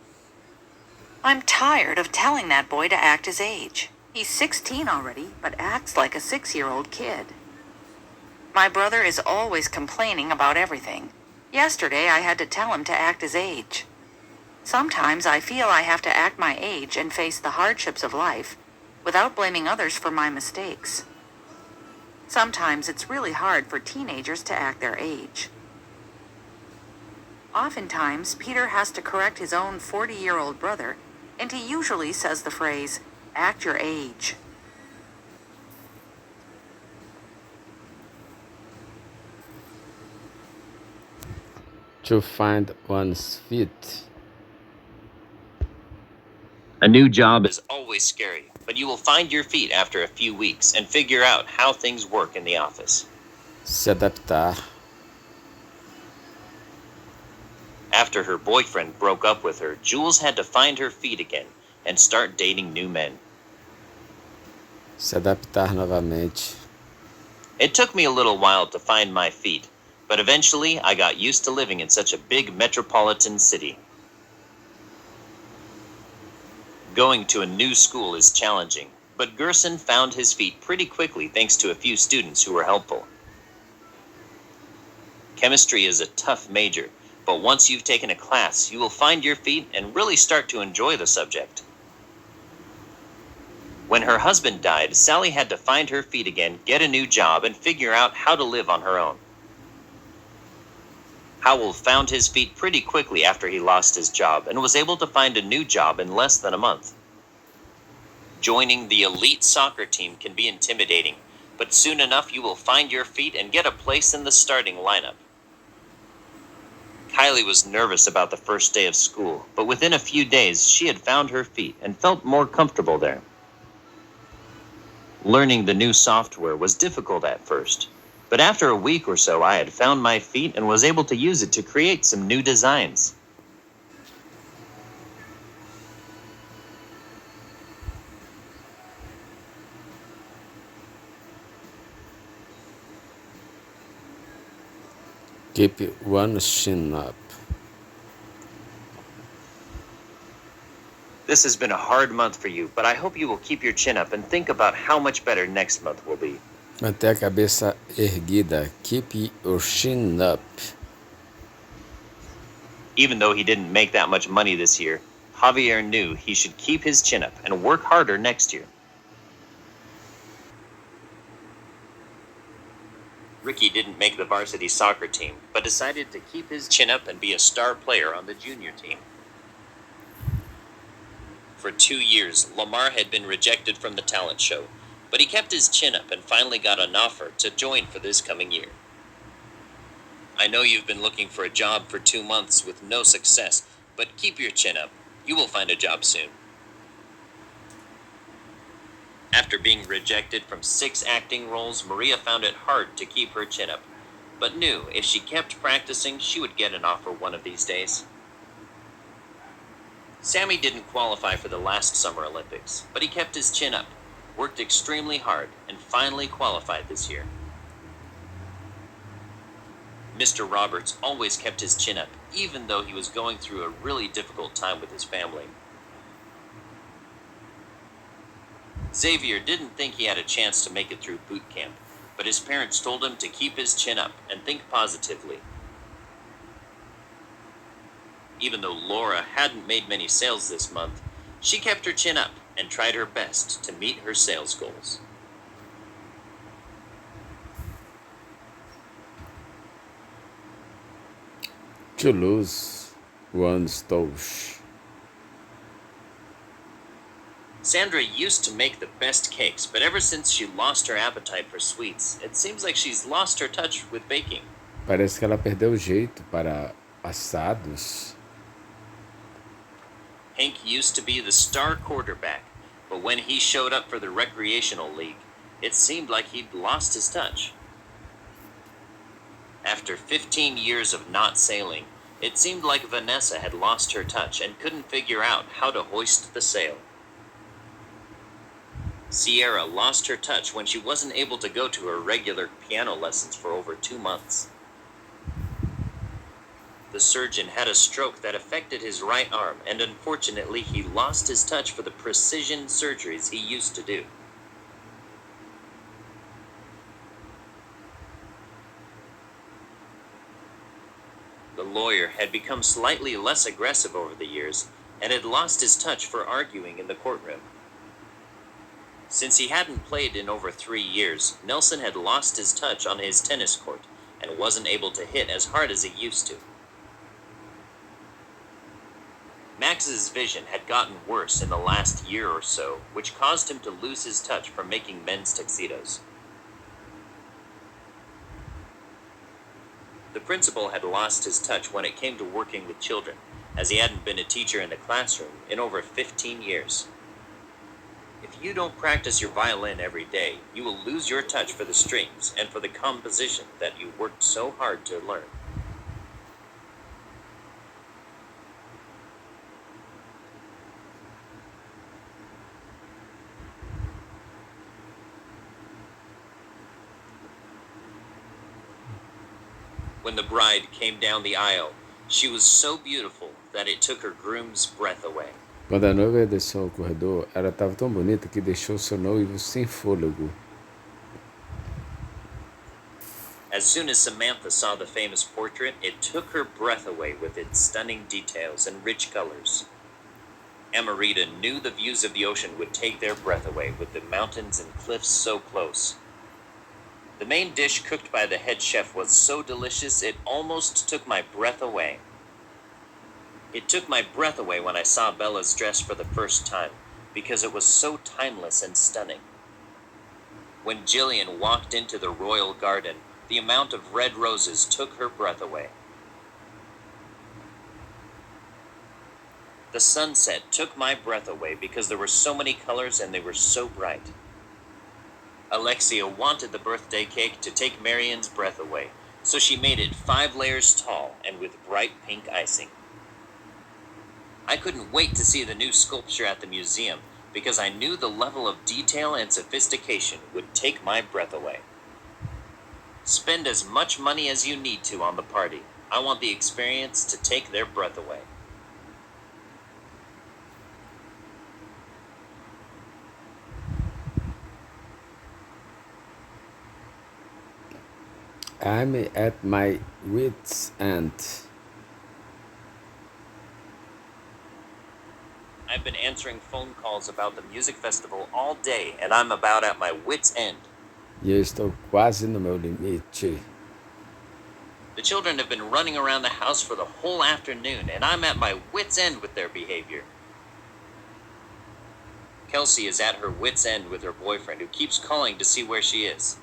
I'm tired of telling that boy to act his age. He's 16 already, but acts like a 6-year-old kid. My brother is always complaining about everything. Yesterday I had to tell him to act his age. Sometimes I feel I have to act my age and face the hardships of life without blaming others for my mistakes. Sometimes it's really hard for teenagers to act their age. Oftentimes, Peter has to correct his own 40-year-old brother, and he usually says the phrase, act your age. To find one's feet. A new job is always scary, but you will find your feet after a few weeks and figure out how things work in the office. Se adaptar. After her boyfriend broke up with her, Jules had to find her feet again and start dating new men. Se adaptar novamente. It took me a little while to find my feet, but eventually I got used to living in such a big metropolitan city. Going to a new school is challenging, but Gerson found his feet pretty quickly thanks to a few students who were helpful. Chemistry is a tough major, but once you've taken a class, you will find your feet and really start to enjoy the subject. When her husband died, Sally had to find her feet again, get a new job, and figure out how to live on her own. Howell found his feet pretty quickly after he lost his job and was able to find a new job in less than a month. Joining the elite soccer team can be intimidating, but soon enough you will find your feet and get a place in the starting lineup. Kylie was nervous about the first day of school, but within a few days she had found her feet and felt more comfortable there. Learning the new software was difficult at first, But after a week or so, I had found my feet and was able to use it to create some new designs. Keep one chin up. This has been a hard month for you, but I hope you will keep your chin up and think about how much better next month will be. Manter a cabeça erguida. Keep your chin up. Even though he didn't make that much money this year, Javier knew he should keep his chin up and work harder next year. Ricky didn't make the varsity soccer team, but decided to keep his chin up and be a star player on the junior team. For 2 years, Lamar had been rejected from the talent show, but he kept his chin up and finally got an offer to join for this coming year. I know you've been looking for a job for 2 months with no success, but keep your chin up. You will find a job soon. After being rejected from 6 acting roles, Maria found it hard to keep her chin up, but knew if she kept practicing, she would get an offer one of these days. Sammy didn't qualify for the last Summer Olympics, but he kept his chin up, worked extremely hard, and finally qualified this year. Mr. Roberts always kept his chin up, even though he was going through a really difficult time with his family. Xavier didn't think he had a chance to make it through boot camp, but his parents told him to keep his chin up and think positively. Even though Laura hadn't made many sales this month, she kept her chin up and tried her best to meet her sales goals. To lose one's touch. Sandra used to make the best cakes, but ever since she lost her appetite for sweets, it seems like she's lost her touch with baking. Parece que ela perdeu o jeito para assados. Hank used to be the star quarterback, but when he showed up for the recreational league, it seemed like he'd lost his touch. After 15 years of not sailing, it seemed like Vanessa had lost her touch and couldn't figure out how to hoist the sail. Sierra lost her touch when she wasn't able to go to her regular piano lessons for over 2 months. The surgeon had a stroke that affected his right arm, and unfortunately he lost his touch for the precision surgeries he used to do. The lawyer had become slightly less aggressive over the years and had lost his touch for arguing in the courtroom. Since he hadn't played in over 3 years, Nelson had lost his touch on his tennis court and wasn't able to hit as hard as he used to. Max's vision had gotten worse in the last year or so, which caused him to lose his touch for making men's tuxedos. The principal had lost his touch when it came to working with children, as he hadn't been a teacher in the classroom in over 15 years. If you don't practice your violin every day, you will lose your touch for the strings and for the composition that you worked so hard to learn. When the bride came down the aisle, she was so beautiful that it took her groom's breath away. Quando a noiva desceu ao corredor, ela estava tão bonita que deixou seu noivo sem fôlego. As soon as Samantha saw the famous portrait, it took her breath away with its stunning details and rich colors. Amarita knew the views of the ocean would take their breath away with the mountains and cliffs so close. The main dish cooked by the head chef was so delicious it almost took my breath away. It took my breath away when I saw Bella's dress for the first time, because it was so timeless and stunning. When Jillian walked into the royal garden, the amount of red roses took her breath away. The sunset took my breath away because there were so many colors and they were so bright. Alexia wanted the birthday cake to take Marian's breath away, so she made it 5 layers tall and with bright pink icing. I couldn't wait to see the new sculpture at the museum because I knew the level of detail and sophistication would take my breath away. Spend as much money as you need to on the party. I want the experience to take their breath away. I'm at my wit's end. I've been answering phone calls about the music festival all day, and I'm about at my wit's end. E eu estou quase no meu limite. The children have been running around the house for the whole afternoon, and I'm at my wit's end with their behavior. Kelsey is at her wit's end with her boyfriend, who keeps calling to see where she is.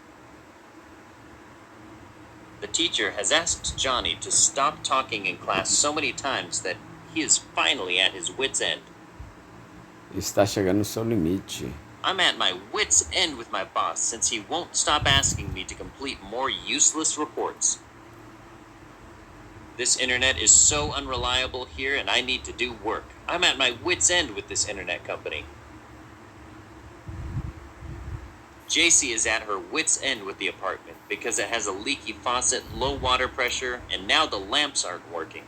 The teacher has asked Johnny to stop talking in class so many times that he is finally at his wit's end. Está chegando no seu limite. I'm at my wit's end with my boss since he won't stop asking me to complete more useless reports. This internet is so unreliable here and I need to do work. I'm at my wit's end with this internet company. JC is at her wit's end with the apartment because it has a leaky faucet, low water pressure, and now the lamps aren't working.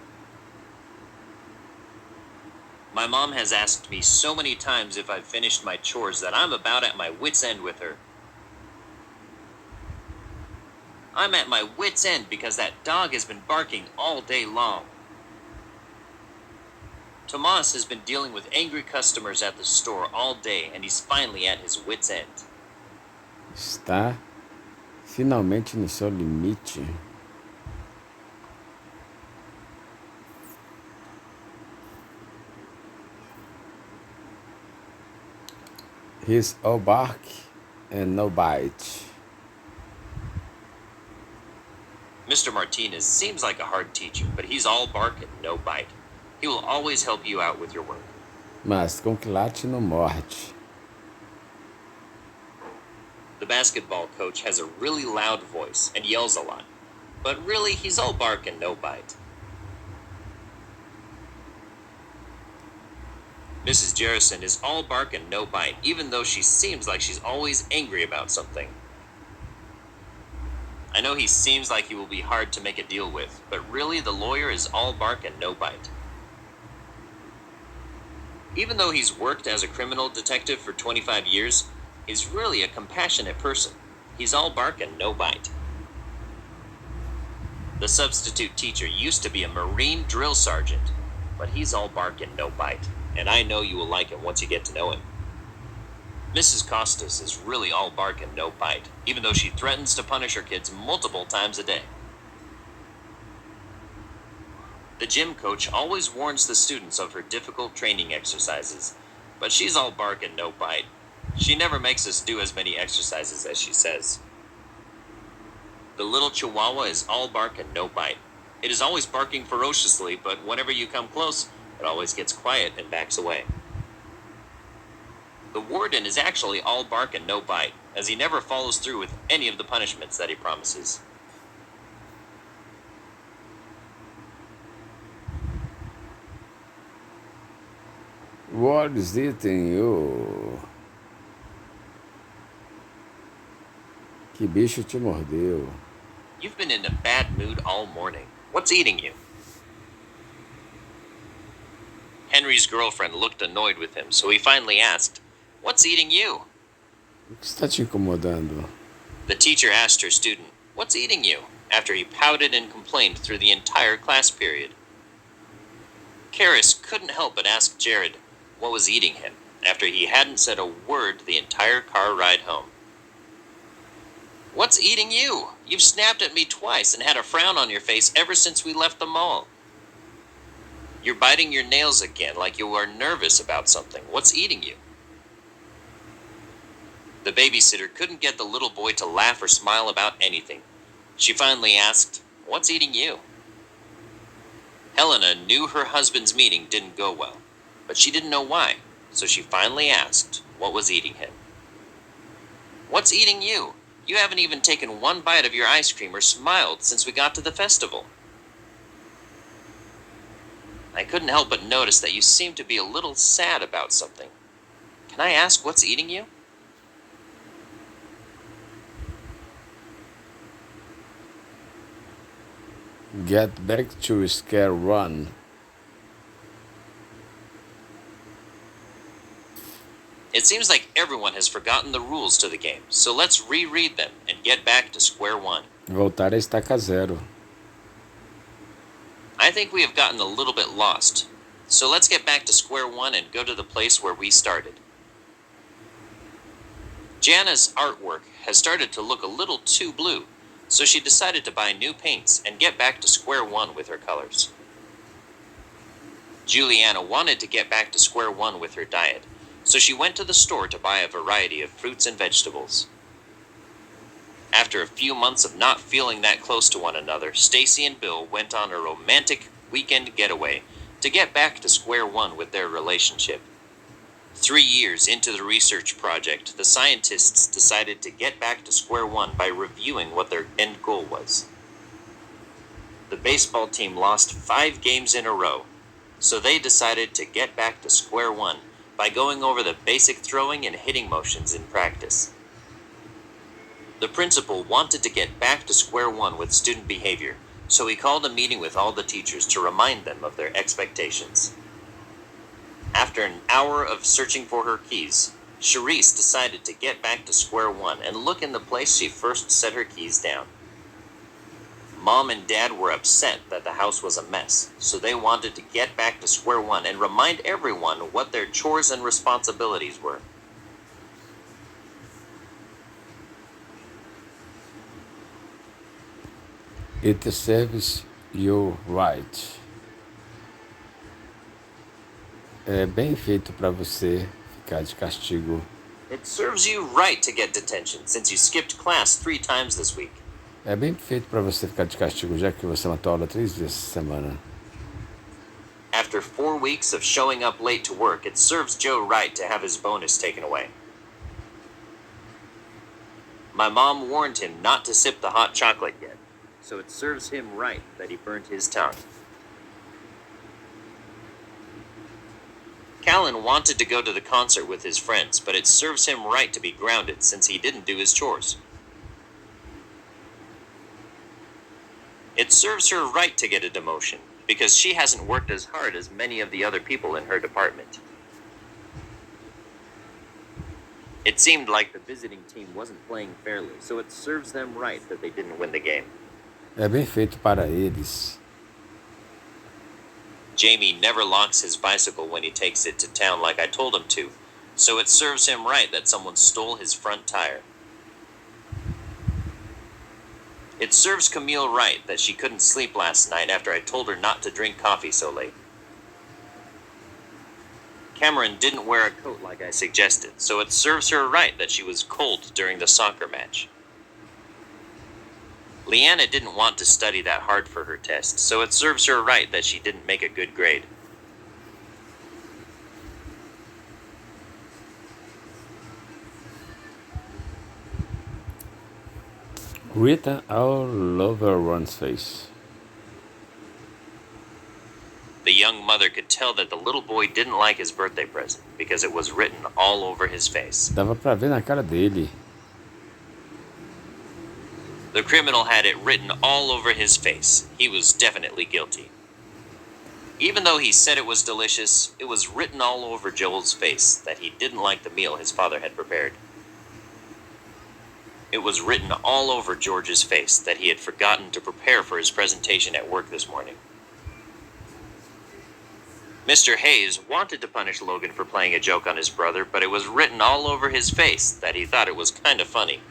My mom has asked me so many times if I've finished my chores that I'm about at my wit's end with her. I'm at my wit's end because that dog has been barking all day long. Tomas has been dealing with angry customers at the store all day and he's finally at his wit's end. Está finalmente no seu limite. He's all bark and no bite. Mr. Martinez seems like a hard teacher, but he's all bark and no bite. He will always help you out with your work. Mas com que late não morde. The basketball coach has a really loud voice and yells a lot, but really he's all bark and no bite. Mrs. Jerrison is all bark and no bite, even though she seems like she's always angry about something. I know he seems like he will be hard to make a deal with, but really the lawyer is all bark and no bite. Even though he's worked as a criminal detective for 25 years, he's really a compassionate person. He's all bark and no bite. The substitute teacher used to be a Marine drill sergeant, but he's all bark and no bite, and I know you will like him once you get to know him. Mrs. Costas is really all bark and no bite, even though she threatens to punish her kids multiple times a day. The gym coach always warns the students of her difficult training exercises, but she's all bark and no bite. She never makes us do as many exercises as she says. The little Chihuahua is all bark and no bite. It is always barking ferociously, but whenever you come close, it always gets quiet and backs away. The warden is actually all bark and no bite, as he never follows through with any of the punishments that he promises. What is eating you? Que bicho te mordeu? You've been in a bad mood all morning. What's eating you? Henry's girlfriend looked annoyed with him, so he finally asked, "What's eating you?" O que está te incomodando? The teacher asked her student, "What's eating you?" after he pouted and complained through the entire class period. Karis couldn't help but ask Jared what was eating him after he hadn't said a word the entire car ride home. "What's eating you? You've snapped at me twice and had a frown on your face ever since we left the mall. You're biting your nails again like you are nervous about something. What's eating you?" The babysitter couldn't get the little boy to laugh or smile about anything. She finally asked, "What's eating you?" Helena knew her husband's meeting didn't go well, but she didn't know why, so she finally asked what was eating him. What's eating you? You haven't even taken one bite of your ice cream or smiled since we got to the festival. I couldn't help but notice that you seem to be a little sad about something. Can I ask what's eating you? Get back to square one. It seems like everyone has forgotten the rules to the game, so let's reread them and get back to square one. Voltar a estaca zero. I think we have gotten a little bit lost, so let's get back to square one and go to the place where we started. Jana's artwork has started to look a little too blue, so she decided to buy new paints and get back to square one with her colors. Juliana wanted to get back to square one with her diet, so she went to the store to buy a variety of fruits and vegetables. After a few months of not feeling that close to one another, Stacy and Bill went on a romantic weekend getaway to get back to square one with their relationship. 3 years into the research project, the scientists decided to get back to square one by reviewing what their end goal was. The baseball team lost 5 games in a row, so they decided to get back to square one by going over the basic throwing and hitting motions in practice. The principal wanted to get back to square one with student behavior, so he called a meeting with all the teachers to remind them of their expectations. After an hour of searching for her keys, Charisse decided to get back to square one and look in the place she first set her keys down. Mom and Dad were upset that the house was a mess, so they wanted to get back to square one and remind everyone what their chores and responsibilities were. It serves you right. É bem feito para você ficar de castigo. It serves you right to get detention, since you skipped class 3 times this week. É bem feito para você ficar de castigo, já que você matou aula 3 vezes essa semana. After 4 weeks of showing up late to work, it serves Joe right to have his bonus taken away. My mom warned him not to sip the hot chocolate yet, so it serves him right that he burnt his tongue. Callan wanted to go to the concert with his friends, but it serves him right to be grounded since he didn't do his chores. It serves her right to get a demotion, because she hasn't worked as hard as many of the other people in her department. It seemed like the visiting team wasn't playing fairly, so it serves them right that they didn't win the game. É bem feito para eles. Jamie never locks his bicycle when he takes it to town like I told him to, so it serves him right that someone stole his front tire. It serves Camille right that she couldn't sleep last night after I told her not to drink coffee so late. Cameron didn't wear a coat like I suggested, so it serves her right that she was cold during the soccer match. Leanna didn't want to study that hard for her test, so it serves her right that she didn't make a good grade. Written all over one's face. The young mother could tell that the little boy didn't like his birthday present because it was written all over his face. Dava pra ver na cara dele. The criminal had it written all over his face. He was definitely guilty. Even though he said it was delicious, it was written all over Joel's face that he didn't like the meal his father had prepared. It was written all over George's face that he had forgotten to prepare for his presentation at work this morning. Mr. Hayes wanted to punish Logan for playing a joke on his brother, but it was written all over his face that he thought it was kind of funny.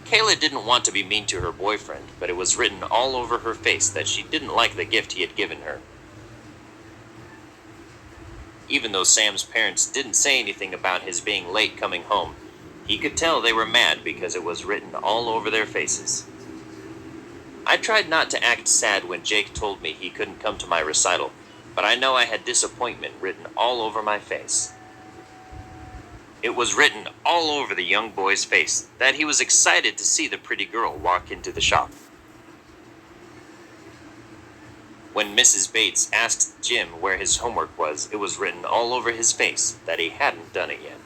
Kayla didn't want to be mean to her boyfriend, but it was written all over her face that she didn't like the gift he had given her. Even though Sam's parents didn't say anything about his being late coming home, he could tell they were mad because it was written all over their faces. I tried not to act sad when Jake told me he couldn't come to my recital, but I know I had disappointment written all over my face. It was written all over the young boy's face that he was excited to see the pretty girl walk into the shop. When Mrs. Bates asked Jim where his homework was, it was written all over his face that he hadn't done it yet.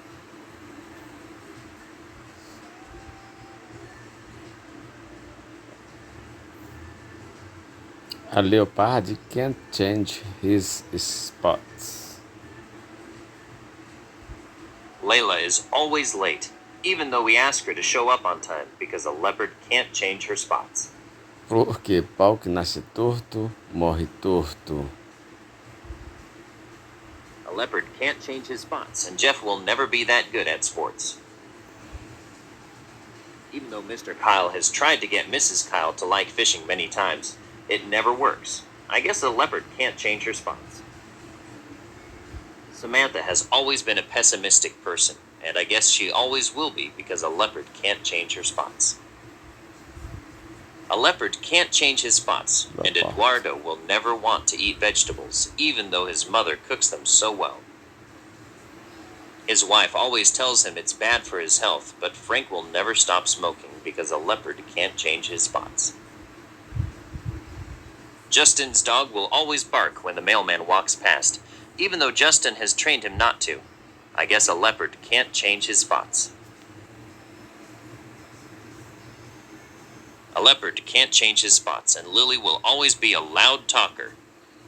A leopard can't change his spots. Layla is always late, even though we ask her to show up on time because a leopard can't change her spots. Porque pau que nasce torto, morre torto. A leopard can't change his spots, and Jeff will never be that good at sports. Even though Mr. Kyle has tried to get Mrs. Kyle to like fishing many times, it never works. I guess a leopard can't change her spots. Samantha has always been a pessimistic person, and I guess she always will be because a leopard can't change her spots. A leopard can't change his spots, and Eduardo will never want to eat vegetables, even though his mother cooks them so well. His wife always tells him it's bad for his health, but Frank will never stop smoking because a leopard can't change his spots. Justin's dog will always bark when the mailman walks past, even though Justin has trained him not to. I guess a leopard can't change his spots. A leopard can't change his spots, and Lily will always be a loud talker,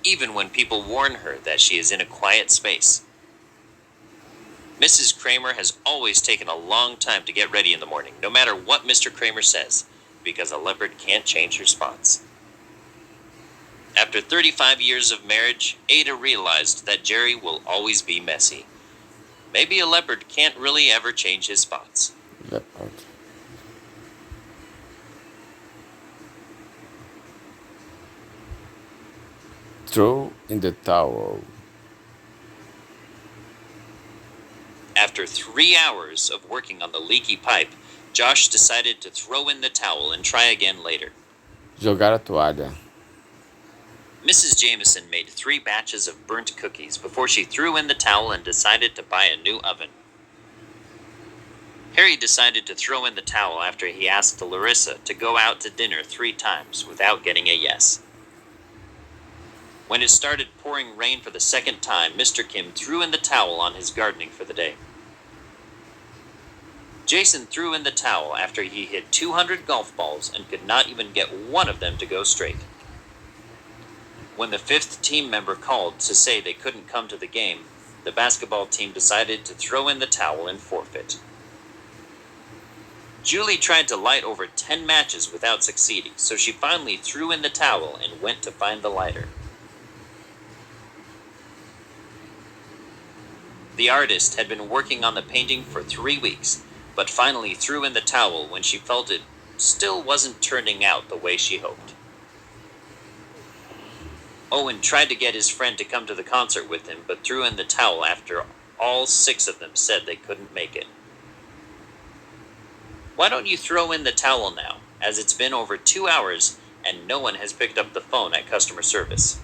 even when people warn her that she is in a quiet space. Mrs. Kramer has always taken a long time to get ready in the morning, no matter what Mr. Kramer says, because a leopard can't change her spots. After 35 years of marriage, Ada realized that Jerry will always be messy. Maybe a leopard can't really ever change his spots. Leopard. Throw in the towel. After 3 hours of working on the leaky pipe, Josh decided to throw in the towel and try again later. Jogar a toalha. Mrs. Jameson made 3 batches of burnt cookies before she threw in the towel and decided to buy a new oven. Harry decided to throw in the towel after he asked Larissa to go out to dinner 3 times without getting a yes. When it started pouring rain for the second time, Mr. Kim threw in the towel on his gardening for the day. Jason threw in the towel after he hit 200 golf balls and could not even get one of them to go straight. When the 5th team member called to say they couldn't come to the game, the basketball team decided to throw in the towel and forfeit. Julie tried to light over 10 matches without succeeding, so she finally threw in the towel and went to find the lighter. The artist had been working on the painting for 3 weeks, but finally threw in the towel when she felt it still wasn't turning out the way she hoped. Owen tried to get his friend to come to the concert with him, but threw in the towel after all 6 of them said they couldn't make it. Why don't you throw in the towel now, as it's been over 2 hours and no one has picked up the phone at customer service?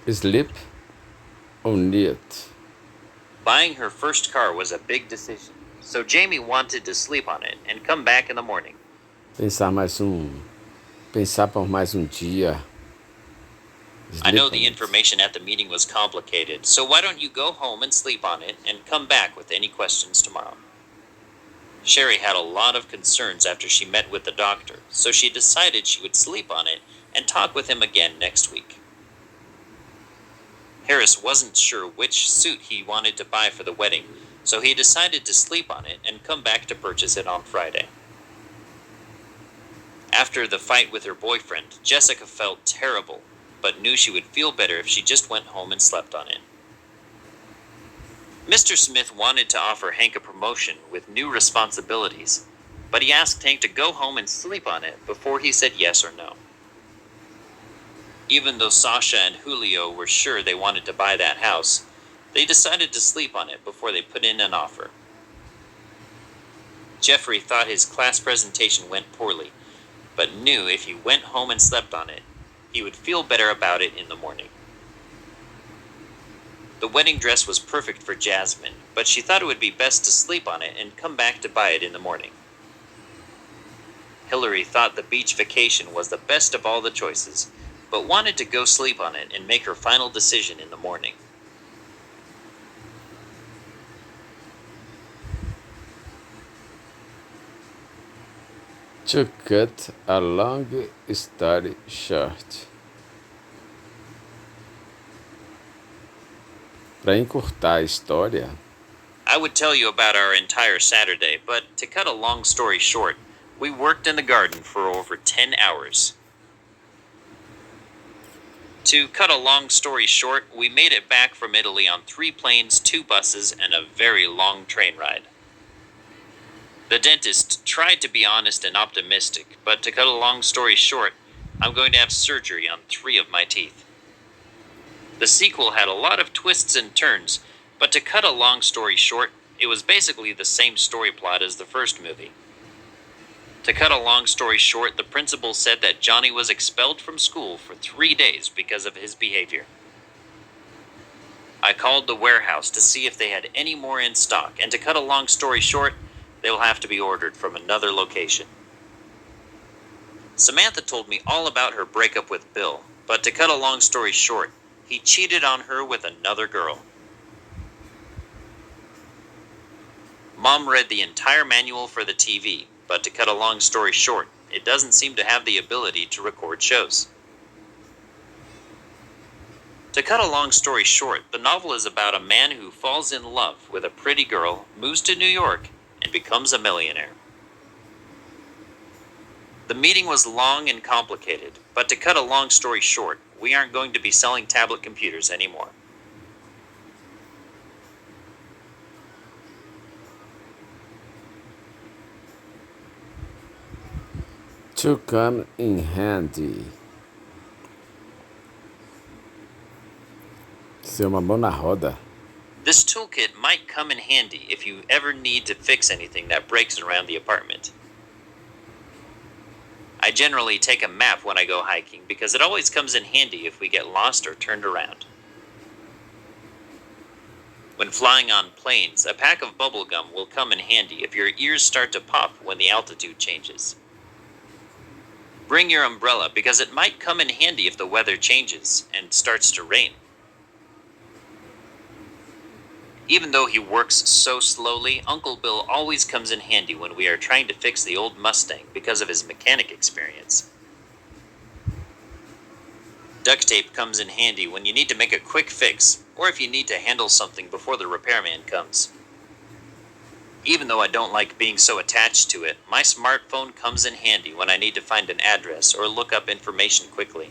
Sleep or knit? Buying her first car was a big decision, so Jamie wanted to sleep on it and come back in the morning. Pensar por mais dia. I know the information at the meeting was complicated, so why don't you go home and sleep on it and come back with any questions tomorrow? Sherry had a lot of concerns after she met with the doctor, so she decided she would sleep on it and talk with him again next week. Harris wasn't sure which suit he wanted to buy for the wedding, so he decided to sleep on it and come back to purchase it on Friday. After the fight with her boyfriend, Jessica felt terrible, but knew she would feel better if she just went home and slept on it. Mr. Smith wanted to offer Hank a promotion with new responsibilities, but he asked Hank to go home and sleep on it before he said yes or no. Even though Sasha and Julio were sure they wanted to buy that house, they decided to sleep on it before they put in an offer. Jeffrey thought his class presentation went poorly, but knew if he went home and slept on it, he would feel better about it in the morning. The wedding dress was perfect for Jasmine, but she thought it would be best to sleep on it and come back to buy it in the morning. Hillary thought the beach vacation was the best of all the choices, but wanted to go sleep on it and make her final decision in the morning. To cut a long story short. Para encurtar a história, I would tell you about our entire Saturday, but to cut a long story short, we worked in the garden for over 10 hours. To cut a long story short, we made it back from Italy on 3 planes, 2 buses, and a very long train ride. The dentist tried to be honest and optimistic, but to cut a long story short, I'm going to have surgery on 3 of my teeth. The sequel had a lot of twists and turns, but to cut a long story short, it was basically the same story plot as the first movie. To cut a long story short, the principal said that Johnny was expelled from school for 3 days because of his behavior. I called the warehouse to see if they had any more in stock, and to cut a long story short, they will have to be ordered from another location. Samantha told me all about her breakup with Bill, but to cut a long story short, he cheated on her with another girl. Mom read the entire manual for the TV, but to cut a long story short, it doesn't seem to have the ability to record shows. To cut a long story short, the novel is about a man who falls in love with a pretty girl, moves to New York, and becomes a millionaire. The meeting was long and complicated, but to cut a long story short, we aren't going to be selling tablet computers anymore. to come in handy. Ser uma mão na roda. This toolkit might come in handy if you ever need to fix anything that breaks around the apartment. I generally take a map when I go hiking because it always comes in handy if we get lost or turned around. When flying on planes, a pack of bubble gum will come in handy if your ears start to pop when the altitude changes. Bring your umbrella because it might come in handy if the weather changes and starts to rain. Even though he works so slowly, Uncle Bill always comes in handy when we are trying to fix the old Mustang because of his mechanic experience. Duct tape comes in handy when you need to make a quick fix, or if you need to handle something before the repairman comes. Even though I don't like being so attached to it, my smartphone comes in handy when I need to find an address or look up information quickly.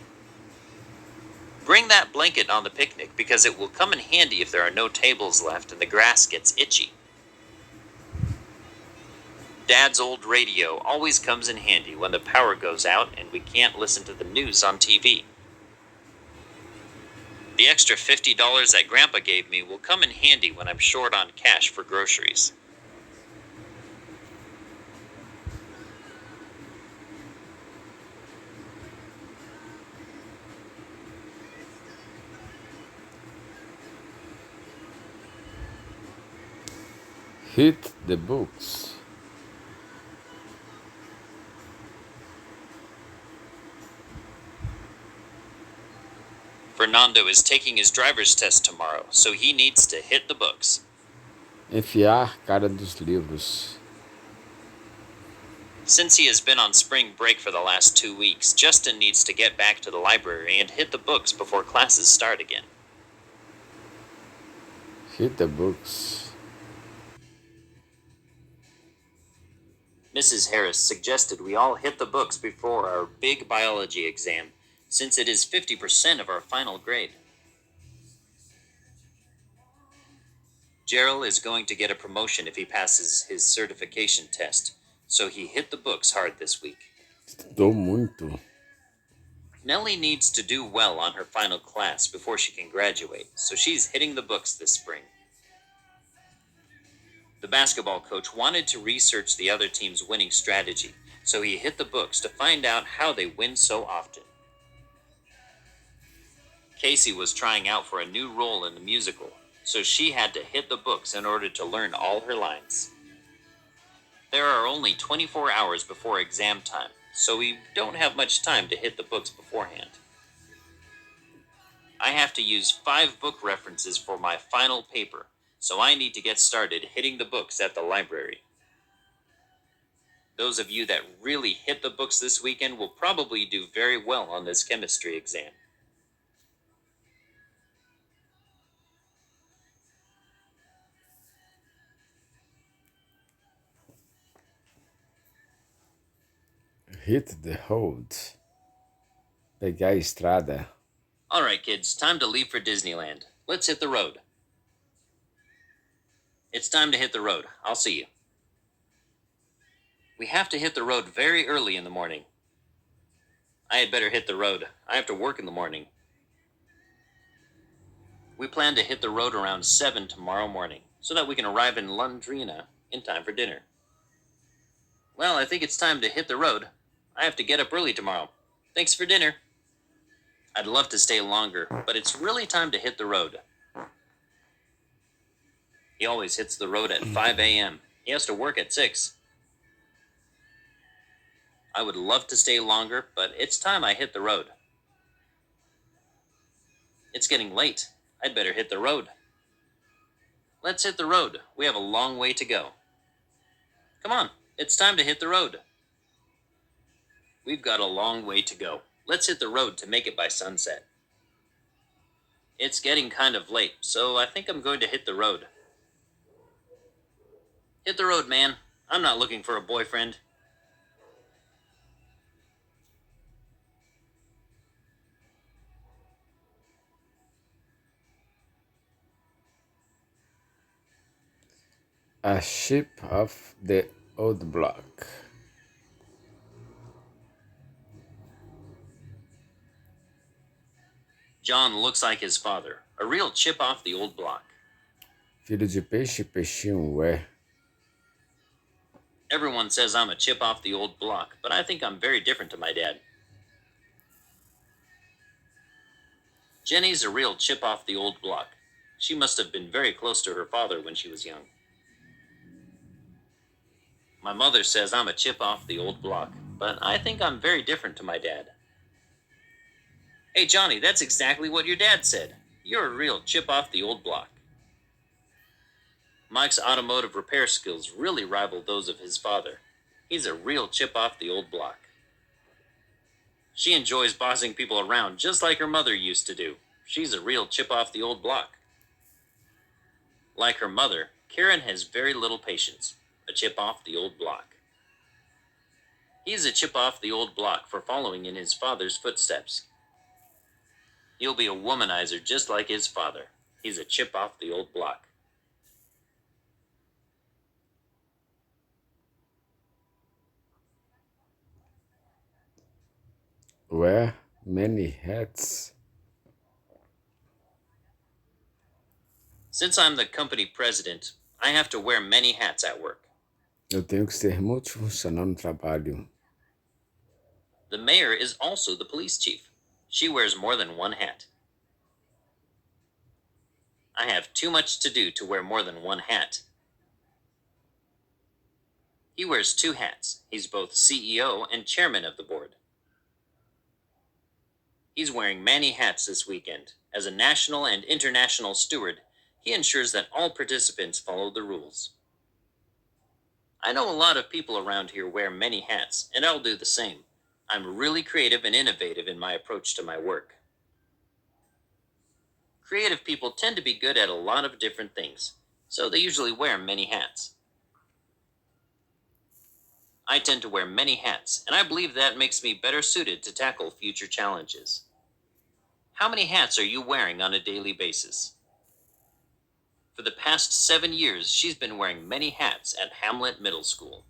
Bring that blanket on the picnic because it will come in handy if there are no tables left and the grass gets itchy. Dad's old radio always comes in handy when the power goes out and we can't listen to the news on TV. The extra $50 that Grandpa gave me will come in handy when I'm short on cash for groceries. Hit the books. Fernando is taking his driver's test tomorrow, so he needs to hit the books. Enfiar cara dos livros. Since he has been on spring break for the last 2 weeks, Justin needs to get back to the library and hit the books before classes start again. Hit the books. Mrs. Harris suggested we all hit the books before our big biology exam, since it is 50% of our final grade. Gerald is going to get a promotion if he passes his certification test, so he hit the books hard this week. Estudou muito. Nellie needs to do well on her final class before she can graduate, so she's hitting the books this spring. The basketball coach wanted to research the other team's winning strategy, so he hit the books to find out how they win so often. Casey was trying out for a new role in the musical, so she had to hit the books in order to learn all her lines. There are only 24 hours before exam time, so we don't have much time to hit the books beforehand. I have to use 5 book references for my final paper, so I need to get started hitting the books at the library. Those of you that really hit the books this weekend will probably do very well on this chemistry exam. Hit the road. Pegar a estrada. All right, kids, time to leave for Disneyland. Let's hit the road. It's time to hit the road. I'll see you. We have to hit the road very early in the morning. I had better hit the road. I have to work in the morning. We plan to hit the road around 7 tomorrow morning, so that we can arrive in Londrina in time for dinner. Well, I think it's time to hit the road. I have to get up early tomorrow. Thanks for dinner. I'd love to stay longer, but it's really time to hit the road. He always hits the road at 5 a.m. He has to work at 6. I would love to stay longer, but it's time I hit the road. It's getting late. I'd better hit the road. Let's hit the road. We have a long way to go. Come on, it's time to hit the road. We've got a long way to go. Let's hit the road to make it by sunset. It's getting kind of late, so I think I'm going to hit the road. Hit the road, man. I'm not looking for a boyfriend. A ship off the old block. John looks like his father, a real chip off the old block. Filho de peixe, peixinho é. Everyone says I'm a chip off the old block, but I think I'm very different to my dad. Jenny's a real chip off the old block. She must have been very close to her father when she was young. My mother says I'm a chip off the old block, but I think I'm very different to my dad. Hey, Johnny, that's exactly what your dad said. You're a real chip off the old block. Mike's automotive repair skills really rival those of his father. He's a real chip off the old block. She enjoys bossing people around just like her mother used to do. She's a real chip off the old block. Like her mother, Karen has very little patience, a chip off the old block. He's a chip off the old block for following in his father's footsteps. He'll be a womanizer just like his father. He's a chip off the old block. Wear many hats. Since I'm the company president, I have to wear many hats at work. Eu tenho que ser multifuncional no trabalho. The mayor is also the police chief. She wears more than one hat. I have too much to do to wear more than one hat. He wears 2 hats. He's both CEO and chairman of the board. He's wearing many hats this weekend. As a national and international steward, he ensures that all participants follow the rules. I know a lot of people around here wear many hats, and I'll do the same. I'm really creative and innovative in my approach to my work. Creative people tend to be good at a lot of different things, so they usually wear many hats. I tend to wear many hats, and I believe that makes me better suited to tackle future challenges. How many hats are you wearing on a daily basis? For the past 7 years, she's been wearing many hats at Hamlet Middle School.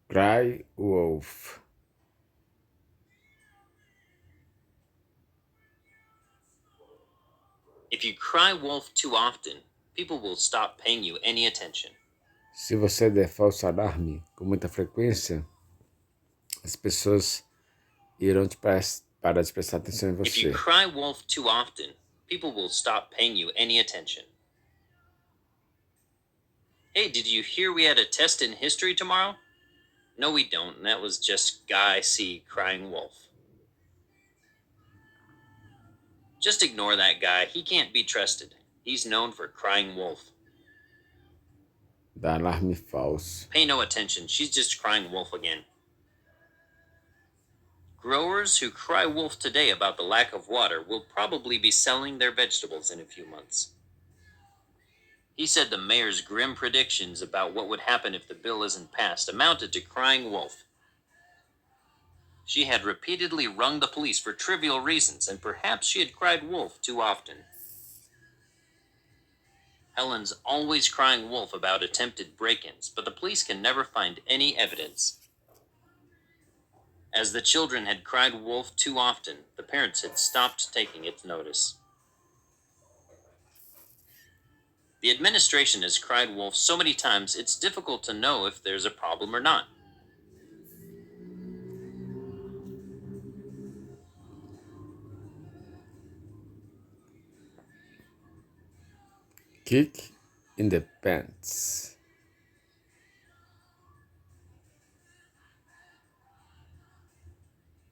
Cry wolf. If you cry wolf too often, people will stop paying you any attention. Se você der falso alarme com muita frequência, as pessoas irão parar de prestar atenção em If you você. cry wolf too often, people will stop paying you any attention. Hey, did you hear we had a test in history tomorrow? No, we don't, and that was just Guy C. crying wolf. Just ignore that guy. He can't be trusted. He's known for crying wolf. Dar alarme falso. Pay no attention. She's just crying wolf again. Growers who cry wolf today about the lack of water will probably be selling their vegetables in a few months. He said the mayor's grim predictions about what would happen if the bill isn't passed amounted to crying wolf. She had repeatedly rung the police for trivial reasons, and perhaps she had cried wolf too often. Helen's always crying wolf about attempted break-ins, but the police can never find any evidence. As the children had cried wolf too often, the parents had stopped taking its notice. The administration has cried wolf so many times it's difficult to know if there's a problem or not. Kick in the pants.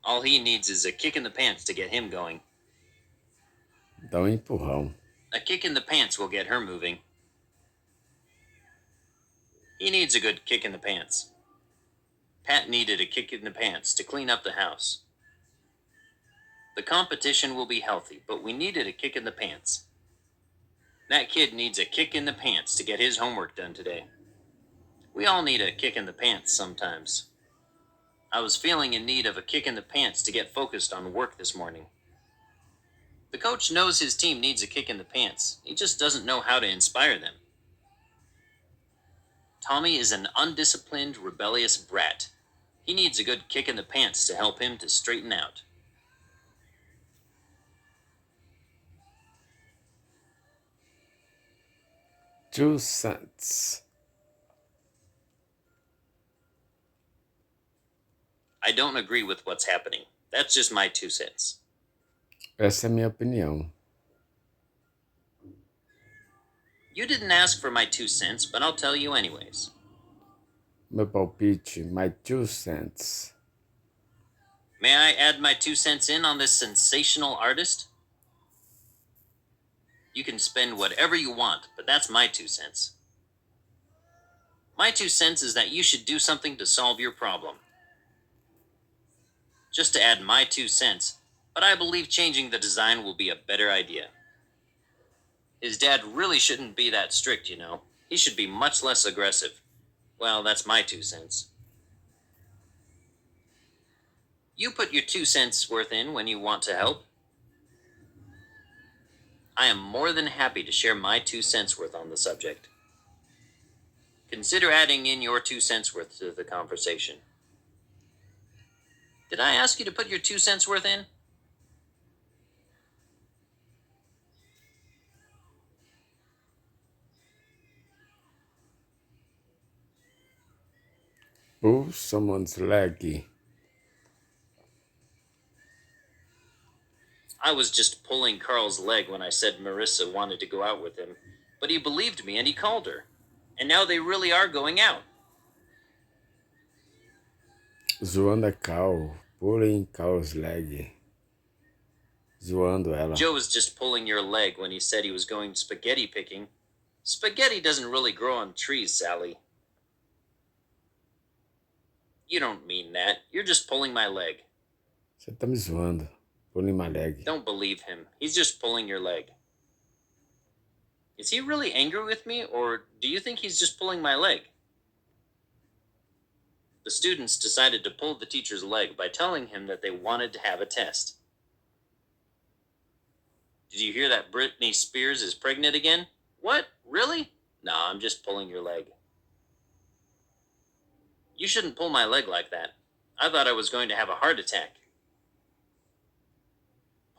All he needs is a kick in the pants to get him going. Dá empurrão. A kick in the pants will get her moving. He needs a good kick in the pants. Pat needed a kick in the pants to clean up the house. The competition will be healthy, but we needed a kick in the pants. That kid needs a kick in the pants to get his homework done today. We all need a kick in the pants sometimes. I was feeling in need of a kick in the pants to get focused on work this morning. The coach knows his team needs a kick in the pants. He just doesn't know how to inspire them. Tommy is an undisciplined, rebellious brat. He needs a good kick in the pants to help him to straighten out. $0.02. I don't agree with what's happening. That's just my 2 cents. Essa é a minha opinião. You didn't ask for my 2 cents, but I'll tell you anyways. Meu palpite, my 2 cents. May I add my 2 cents in on this sensational artist? You can spend whatever you want, but that's my 2 cents. My 2 cents is that you should do something to solve your problem. Just to add my 2 cents, but I believe changing the design will be a better idea. His dad really shouldn't be that strict, you know. He should be much less aggressive. Well, that's my 2 cents. You put your 2 cents worth in when you want to help. I am more than happy to share my 2 cents worth on the subject. Consider adding in your 2 cents worth to the conversation. Did I ask you to put your 2 cents worth in? Pull someone's leg. I was just pulling Carl's leg when I said Marissa wanted to go out with him, but he believed me and he called her. And now they really are going out. Zoando a Cal. Pulling Cal's leg. Zoando ela. Joe was just pulling your leg when he said he was going spaghetti picking. Spaghetti doesn't really grow on trees, Sally. You don't mean that. You're just pulling my leg. Você tá me zoando. Pulling my leg. Don't believe him. He's just pulling your leg. Is he really angry with me, or do you think he's just pulling my leg? The students decided to pull the teacher's leg by telling him that they wanted to have a test. Did you hear that Britney Spears is pregnant again? What? Really? No, I'm just pulling your leg. You shouldn't pull my leg like that. I thought I was going to have a heart attack.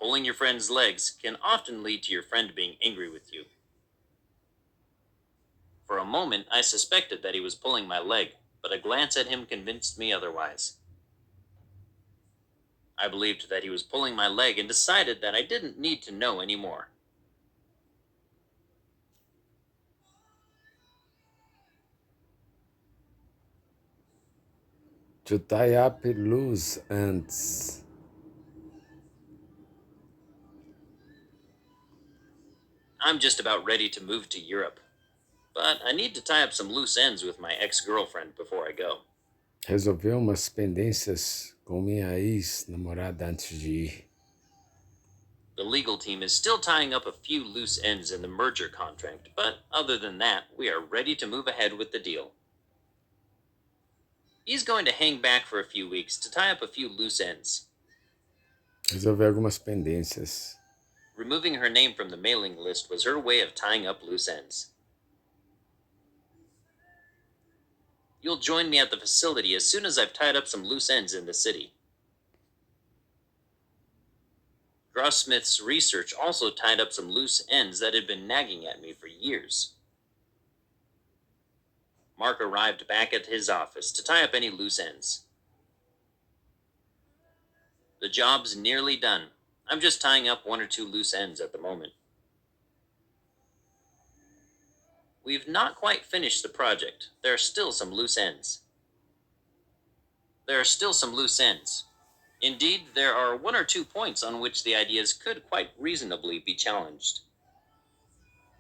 Pulling your friend's legs can often lead to your friend being angry with you. For a moment, I suspected that he was pulling my leg, but a glance at him convinced me otherwise. I believed that he was pulling my leg and decided that I didn't need to know any more. To tie up loose ends. I'm just about ready to move to Europe, but I need to tie up some loose ends with my ex-girlfriend before I go. Resolver umas pendências com minha ex-namorada antes de ir. The legal team is still tying up a few loose ends in the merger contract, but other than that, we are ready to move ahead with the deal. He's going to hang back for a few weeks to tie up a few loose ends. Resolver algumas pendências. Removing her name from the mailing list was her way of tying up loose ends. You'll join me at the facility as soon as I've tied up some loose ends in the city. Grossmith's research also tied up some loose ends that had been nagging at me for years. Mark arrived back at his office to tie up any loose ends. The job's nearly done. I'm just tying up 1 or 2 loose ends at the moment. We've not quite finished the project. There are still some loose ends. Indeed, there are 1 or 2 points on which the ideas could quite reasonably be challenged.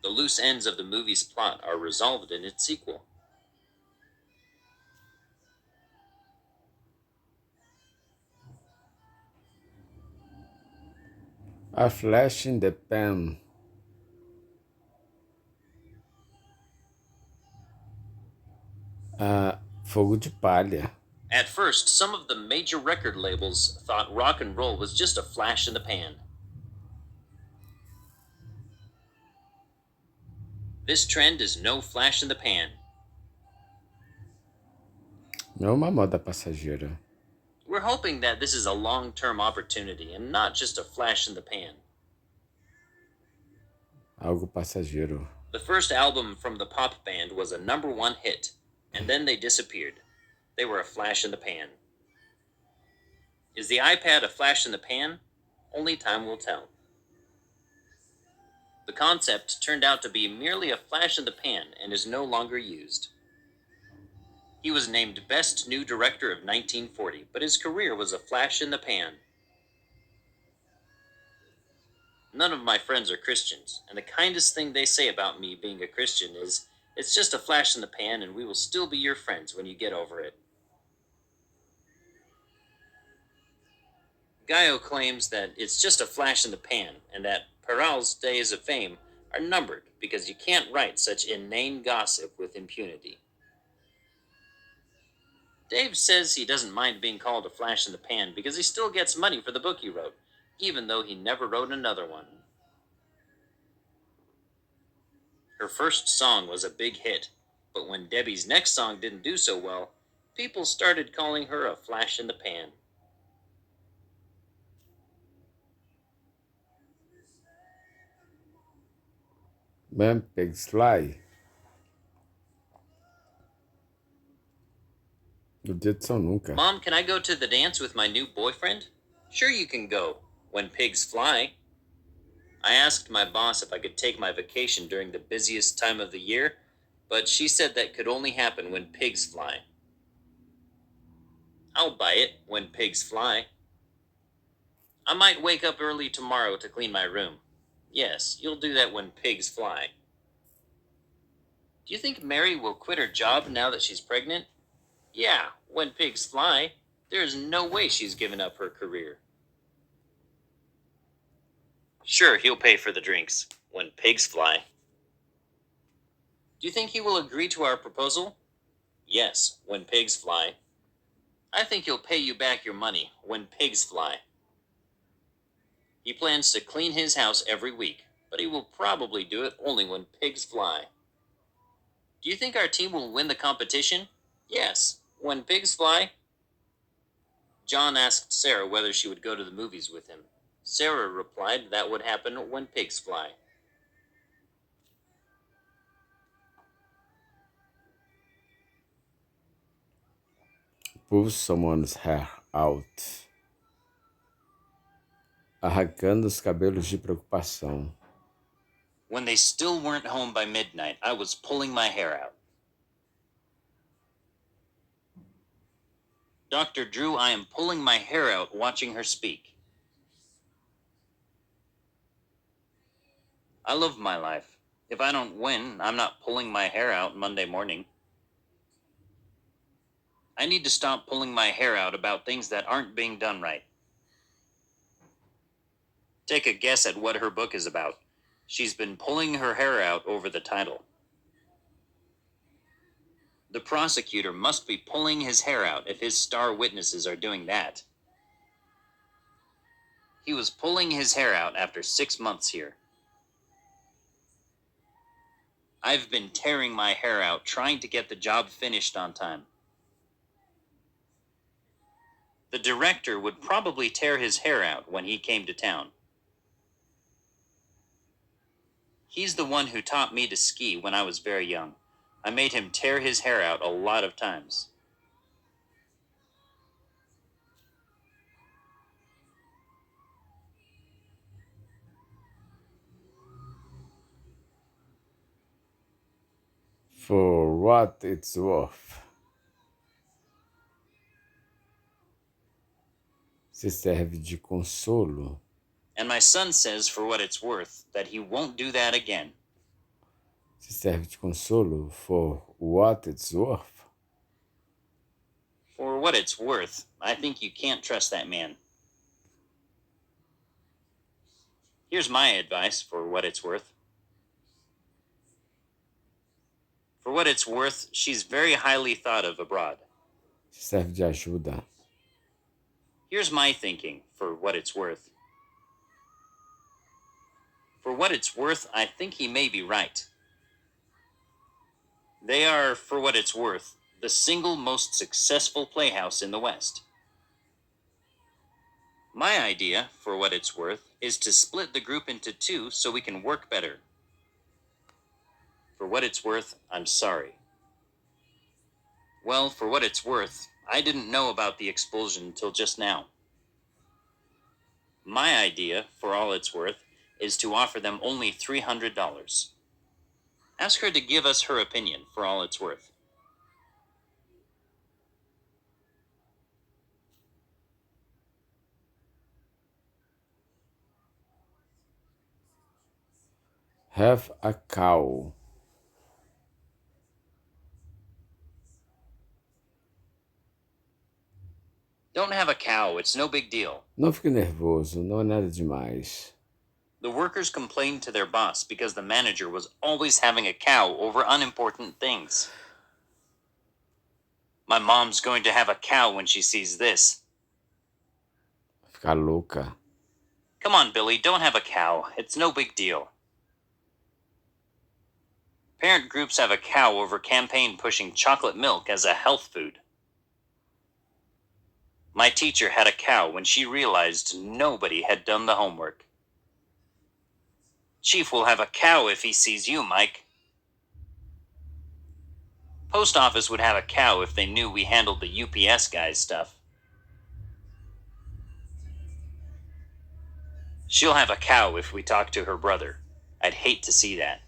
The loose ends of the movie's plot are resolved in its sequel. A flash in the pan. Fogo de palha. At first, some of the major record labels thought rock and roll was just a flash in the pan. This trend is no flash in the pan. Não é uma moda passageira. We're hoping that this is a long-term opportunity and not just a flash in the pan. Algo passageiro. The first album from the pop band was a #1 hit, and then they disappeared. They were a flash in the pan. Is the iPad a flash in the pan? Only time will tell. The concept turned out to be merely a flash in the pan and is no longer used. He was named Best New Director of 1940, but his career was a flash in the pan. None of my friends are Christians, and the kindest thing they say about me being a Christian is, "It's just a flash in the pan and we will still be your friends when you get over it." Gaio claims that it's just a flash in the pan and that Peral's days of fame are numbered because you can't write such inane gossip with impunity. Dave says he doesn't mind being called a flash in the pan because he still gets money for the book he wrote, even though he never wrote another one. Her first song was a big hit, but when Debbie's next song didn't do so well, people started calling her a flash in the pan. When pigs fly. No dia de São Nunca. Mom, can I go to the dance with my new boyfriend? Sure you can go, when pigs fly. I asked my boss if I could take my vacation during the busiest time of the year, but she said that could only happen when pigs fly. I'll buy it when pigs fly. I might wake up early tomorrow to clean my room. Yes, you'll do that when pigs fly. Do you think Mary will quit her job now that she's pregnant? Yeah, when pigs fly. There is no way she's given up her career. Sure, he'll pay for the drinks when pigs fly. Do you think he will agree to our proposal? Yes, when pigs fly. I think he'll pay you back your money when pigs fly. He plans to clean his house every week, but he will probably do it only when pigs fly. Do you think our team will win the competition? Yes, when pigs fly. John asked Sarah whether she would go to the movies with him. Sarah replied that would happen when pigs fly. Pull someone's hair out. Arrancando os cabelos de preocupação. When they still weren't home by midnight, I was pulling my hair out. Dr. Drew, I am pulling my hair out watching her speak. I love my life. If I don't win, I'm not pulling my hair out Monday morning. I need to stop pulling my hair out about things that aren't being done right. Take a guess at what her book is about. She's been pulling her hair out over the title. The prosecutor must be pulling his hair out if his star witnesses are doing that. He was pulling his hair out after 6 months here. I've been tearing my hair out trying to get the job finished on time. The director would probably tear his hair out when he came to town. He's the one who taught me to ski when I was very young. I made him tear his hair out a lot of times. For what it's worth. Se serve de consolo. And my son says, for what it's worth, that he won't do that again. Se serve de consolo. For what it's worth. For what it's worth, I think you can't trust that man. Here's my advice for what it's worth. For what it's worth, she's very highly thought of abroad. Se serve de ajuda. Here's my thinking for what it's worth. For what it's worth, I think he may be right. They are, for what it's worth, the single most successful playhouse in the West. My idea, for what it's worth, is to split the group into 2 so we can work better. For what it's worth, I'm sorry. Well, for what it's worth, I didn't know about the expulsion till just now. My idea, for all it's worth, is to offer them only $300. Ask her to give us her opinion, for all it's worth. Have a cow. Don't have a cow, it's no big deal. Não fique nervoso, não é nada demais. The workers complained to their boss because the manager was always having a cow over unimportant things. My mom's going to have a cow when she sees this. Ficar louca. Come on, Billy, don't have a cow. It's no big deal. Parent groups have a cow over campaign pushing chocolate milk as a health food. My teacher had a cow when she realized nobody had done the homework. Chief will have a cow if he sees you, Mike. Post office would have a cow if they knew we handled the UPS guy's stuff. She'll have a cow if we talk to her brother. I'd hate to see that.